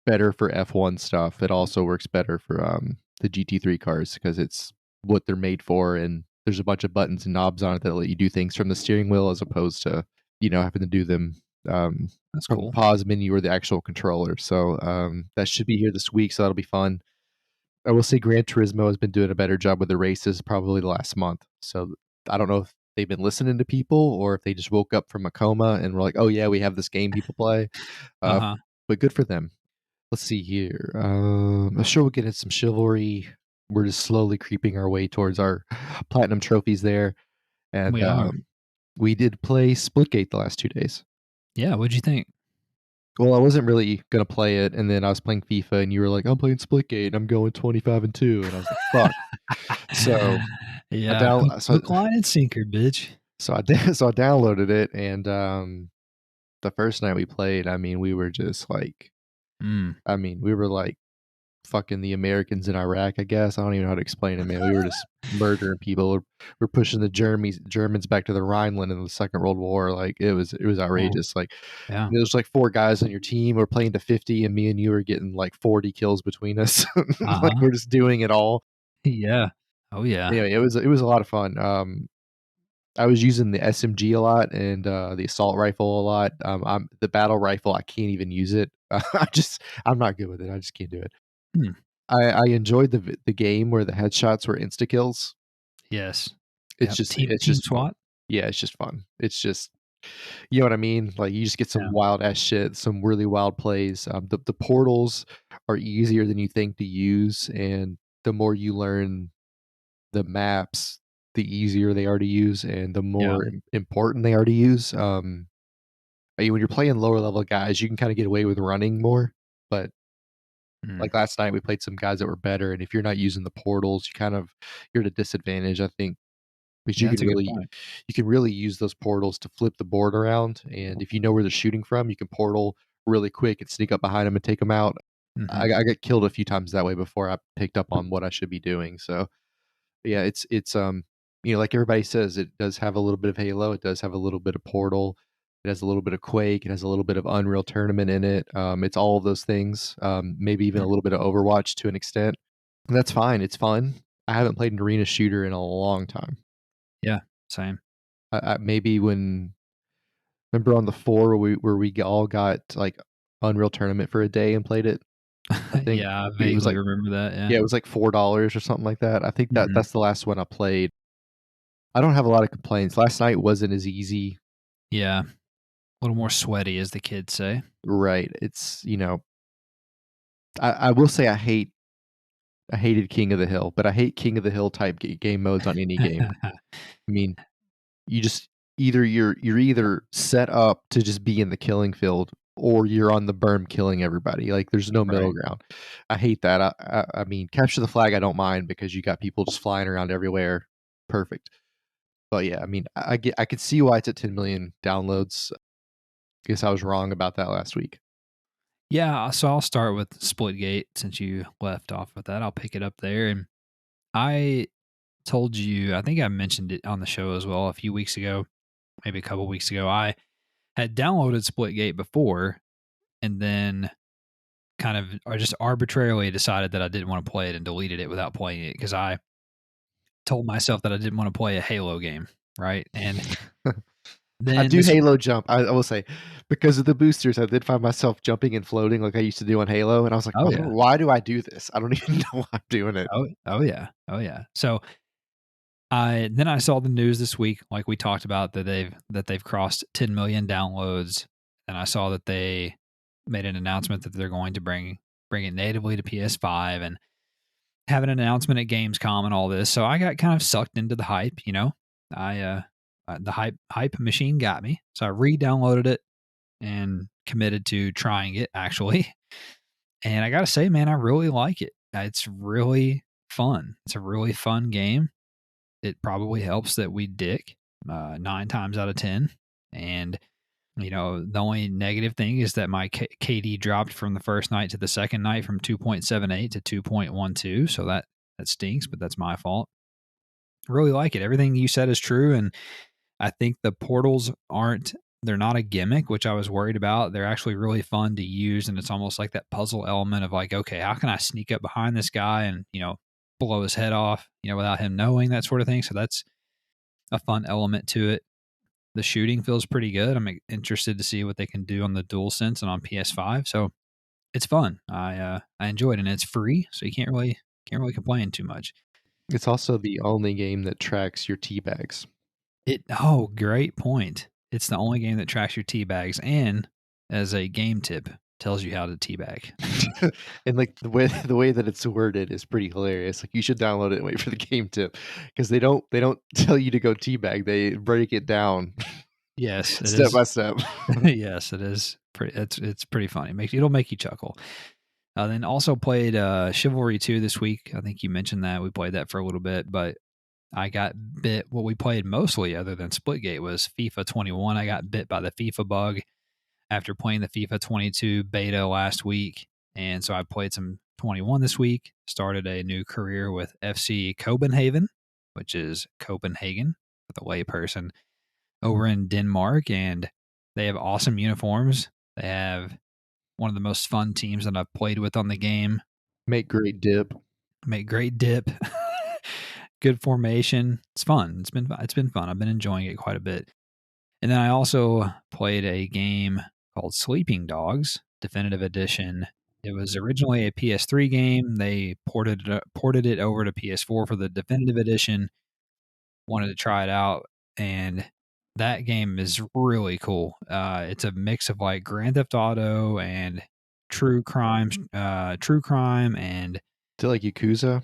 better for F1 stuff. It also works better for the GT3 cars because it's what they're made for, and there's a bunch of buttons and knobs on it that let you do things from the steering wheel as opposed to having to do them That's from the cool. pause menu or the actual controller. So that should be here this week, so that'll be fun. I will say Gran Turismo has been doing a better job with the races probably the last month. So I don't know if they've been listening to people or if they just woke up from a coma and were like, "Oh yeah, we have this game people play." Uh, Uh-huh. but good for them. Let's see here. I'm sure we'll get into some chivalry. We're just slowly creeping our way towards our platinum trophies there, and We are. we did play Splitgate the last 2 days. Yeah, what'd you think? Well, I wasn't really gonna play it, and then I was playing FIFA, and you were like, "I'm playing Splitgate, and I'm going 25-2," and I was like, "Fuck." So I Yeah, down hook, line, and sinker, bitch. so I did so I downloaded it, and the first night we played, I mean, we were just like, Mm. we were like fucking the Americans in Iraq, I guess. I don't even know how to explain it, man. We were just murdering people. We're pushing the Germans back to the Rhineland in the Second World War. Like it was Oh, outrageous. Like yeah. there's like four guys on your team. We're playing to 50, and me and you are getting like 40 kills between us. Like Uh-huh. we're just doing it all. Yeah. Oh, yeah. Anyway, it was a lot of fun. I was using the SMG a lot and the assault rifle a lot. I'm the battle rifle. I can't even use it. I'm not good with it. I just can't do it. Hmm. I enjoyed the game where the headshots were insta kills. Yes. It's Yep. just Team it's team just fun. SWAT? Yeah, it's just fun. It's just you know what I mean? Like you just get some Yeah. wild ass shit, some really wild plays. The portals are easier than you think to use, and the more you learn the maps, the easier they are to use, and the Yeah. more important they are to use. I mean, when you're playing lower level guys, you can kind of get away with running more, but Mm. like last night, we played some guys that were better, and if you're not using the portals, you're at a disadvantage, I think, because Yeah, that's a good point. you can really use those portals to flip the board around, and if you know where they're shooting from, you can portal really quick and sneak up behind them and take them out. Mhm. I got killed a few times that way before I picked up on what I should be doing. So yeah, it's like everybody says, it does have a little bit of Halo, it does have a little bit of Portal, it has a little bit of Quake, it has a little bit of Unreal Tournament in it. It's all of those things, maybe even a Mm. little bit of Overwatch to an extent. And that's fine. It's fun. I haven't played an arena shooter in a long time. Yeah, same. Maybe when remember on the four where we all got like Unreal Tournament for a day and played it. I think Yeah, I it was vaguely like remember that, yeah. yeah, it was like $4 or something like that. I think Mhm. that's the last one I played. I don't have a lot of complaints. Last night wasn't as easy. Yeah, a little more sweaty, as the kids say. Right. I will say I hated King of the Hill, but I hate King of the Hill type game modes on any game. I mean, you just you're either set up to just be in the killing field or you're on the berm killing everybody. Like there's no middle Right. ground. I hate that. I mean, capture the flag I don't mind because you got people just flying around everywhere. Perfect. But yeah, I mean, I could see why it's at 10 million downloads. Guess I was wrong about that last week. Yeah, so I'll start with Splitgate since you left off with that. I'll pick it up there, and I told you, I think I mentioned it on the show as well a few weeks ago, maybe a couple weeks ago. I had downloaded Splitgate before and then kind of or just arbitrarily decided that I didn't want to play it and deleted it without playing it because I told myself that I didn't want to play a Halo game, right? And I then do this Halo jump. I will say, because of the boosters, I did find myself jumping and floating like I used to do on Halo, and I was like, oh yeah. Why do I do this? I don't even know why I'm doing it." Oh yeah. Oh yeah. So I saw the news this week, like we talked about, that they've crossed 10 million downloads, and I saw that they made an announcement that they're going to bring it natively to PS5 and have an announcement at Gamescom and all this. So I got kind of sucked into the hype, you know. The hype machine got me, so I re-downloaded it and committed to trying it actually. And I gotta say, man, I really like it. It's really fun. It's a really fun game. It probably helps that we dick 9 times out of 10. And, the only negative thing is that my KD dropped from the first night to the second night from 2.78 to 2.12. So that stinks, but that's my fault. I really like it. Everything you said is true. And I think the portals they're not a gimmick, which I was worried about. They're actually really fun to use. And it's almost like that puzzle element of like, okay, how can I sneak up behind this guy and, blow his head off, without him knowing, that sort of thing. So that's a fun element to it. The shooting feels pretty good. I'm interested to see what they can do on the DualSense and on PS5. So it's fun. I enjoyed it, and it's free, so you can't really Can't really complain too much. It's also the only game that tracks your tea bags. Great point. It's the only game that tracks your tea bags, and as a game tip, tells you how to teabag. And like the way that it's worded is pretty hilarious. Like you should download it and wait for the game tip because they don't tell you to go teabag. They break it down Yes, it step is. by step. Yes, it is. It's pretty funny. It'll make you chuckle. Then also played Chivalry 2 this week. I think you mentioned that. We played that for a little bit, but I got bit. What we played mostly, other than Splitgate, was FIFA 21. I got bit by the FIFA bug after playing the FIFA 22 beta last week. And so I played some 21 this week, started a new career with FC Copenhagen, which is Copenhagen with a layperson, over in Denmark. And they have awesome uniforms. They have one of the most fun teams that I've played with on the game. Make great dip. Good formation. It's fun. It's been fun. I've been enjoying it quite a bit. And then I also played a game called Sleeping Dogs Definitive Edition. It was originally a PS3 game. They ported it over to PS4 for the Definitive Edition. Wanted to try it out, and that game is really cool. It's a mix of like Grand Theft Auto and true crime, and Is it like Yakuza?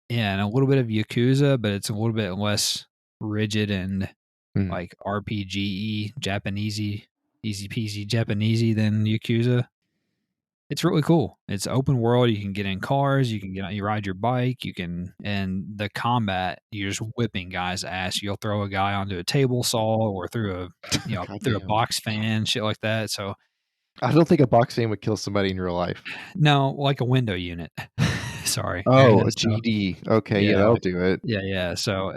yeah, and a little bit of Yakuza, but it's a little bit less rigid and like RPG Japanesey, easy peasy Japanesey than Yakuza. It's really cool. It's open world. You can get in cars. You ride your bike. And the combat, you're just whipping guys' ass. You'll throw a guy onto a table saw or through a box fan, shit like that. So I don't think a box fan would kill somebody in real life. no, like a window unit. Sorry. Oh, a GD. Okay, yeah, that'll do it. Yeah. So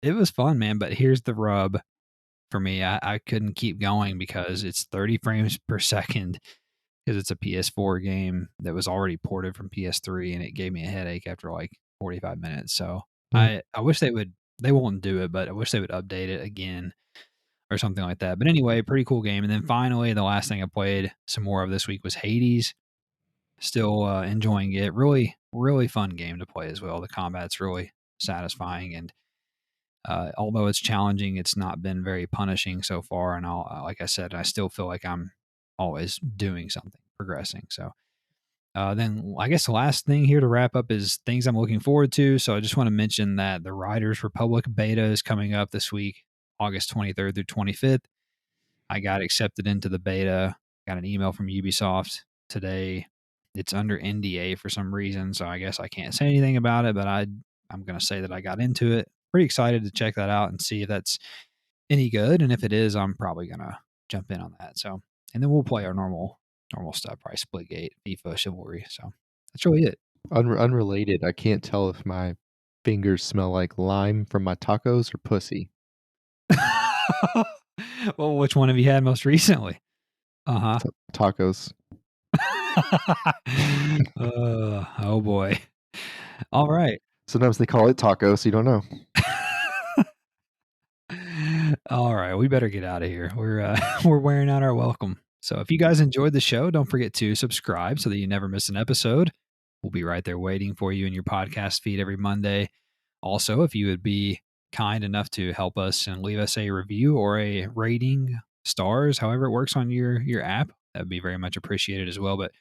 it was fun, man. But here's the rub for me. I couldn't keep going because it's 30 frames per second. Because it's a PS4 game that was already ported from PS3, and it gave me a headache after like 45 minutes. So I wish they won't do it, but I wish they would update it again or something like that. But anyway, pretty cool game. And then finally, the last thing I played some more of this week was Hades. Still enjoying it. Really, really fun game to play as well. The combat's really satisfying, and although it's challenging, it's not been very punishing so far. And like I said, I still feel like I'm always doing something, progressing. So then I guess the last thing here to wrap up is things I'm looking forward to. So I just want to mention that the Riders Republic beta is coming up this week, August 23rd through 25th. I got accepted into the beta, got an email from Ubisoft today. It's under NDA for some reason, so I guess I can't say anything about it, but I'm going to say that I got into it. Pretty excited to check that out and see if that's any good. And if it is, I'm probably going to jump in on that. So, and then we'll play our normal stuff, probably Splitgate, FIFA, Chivalry. So that's really it. Unrelated, I can't tell if my fingers smell like lime from my tacos or pussy. Well, which one have you had most recently? Tacos. Oh boy. All right. Sometimes they call it taco, so you don't know. All right, we better get out of here. We're wearing out our welcome. So if you guys enjoyed the show, don't forget to subscribe so that you never miss an episode. We'll be right there waiting for you in your podcast feed every Monday. Also, if you would be kind enough to help us and leave us a review or a rating, stars, however it works on your app, that would be very much appreciated as well. But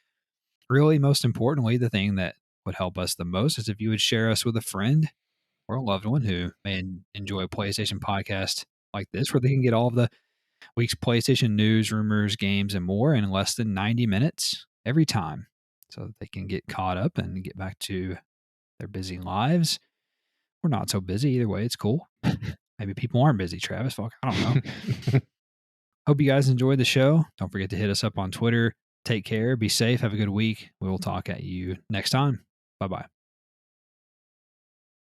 really, most importantly, the thing that would help us the most is if you would share us with a friend or a loved one who may enjoy a PlayStation podcast like this, where they can get all of the week's PlayStation news, rumors, games, and more in less than 90 minutes every time, so that they can get caught up and get back to their busy lives. We're not so busy. Either way, it's cool. Maybe people aren't busy, Travis. Fuck, I don't know. Hope you guys enjoyed the show. Don't forget to hit us up on Twitter. Take care. Be safe. Have a good week. We will talk at you next time. Bye-bye.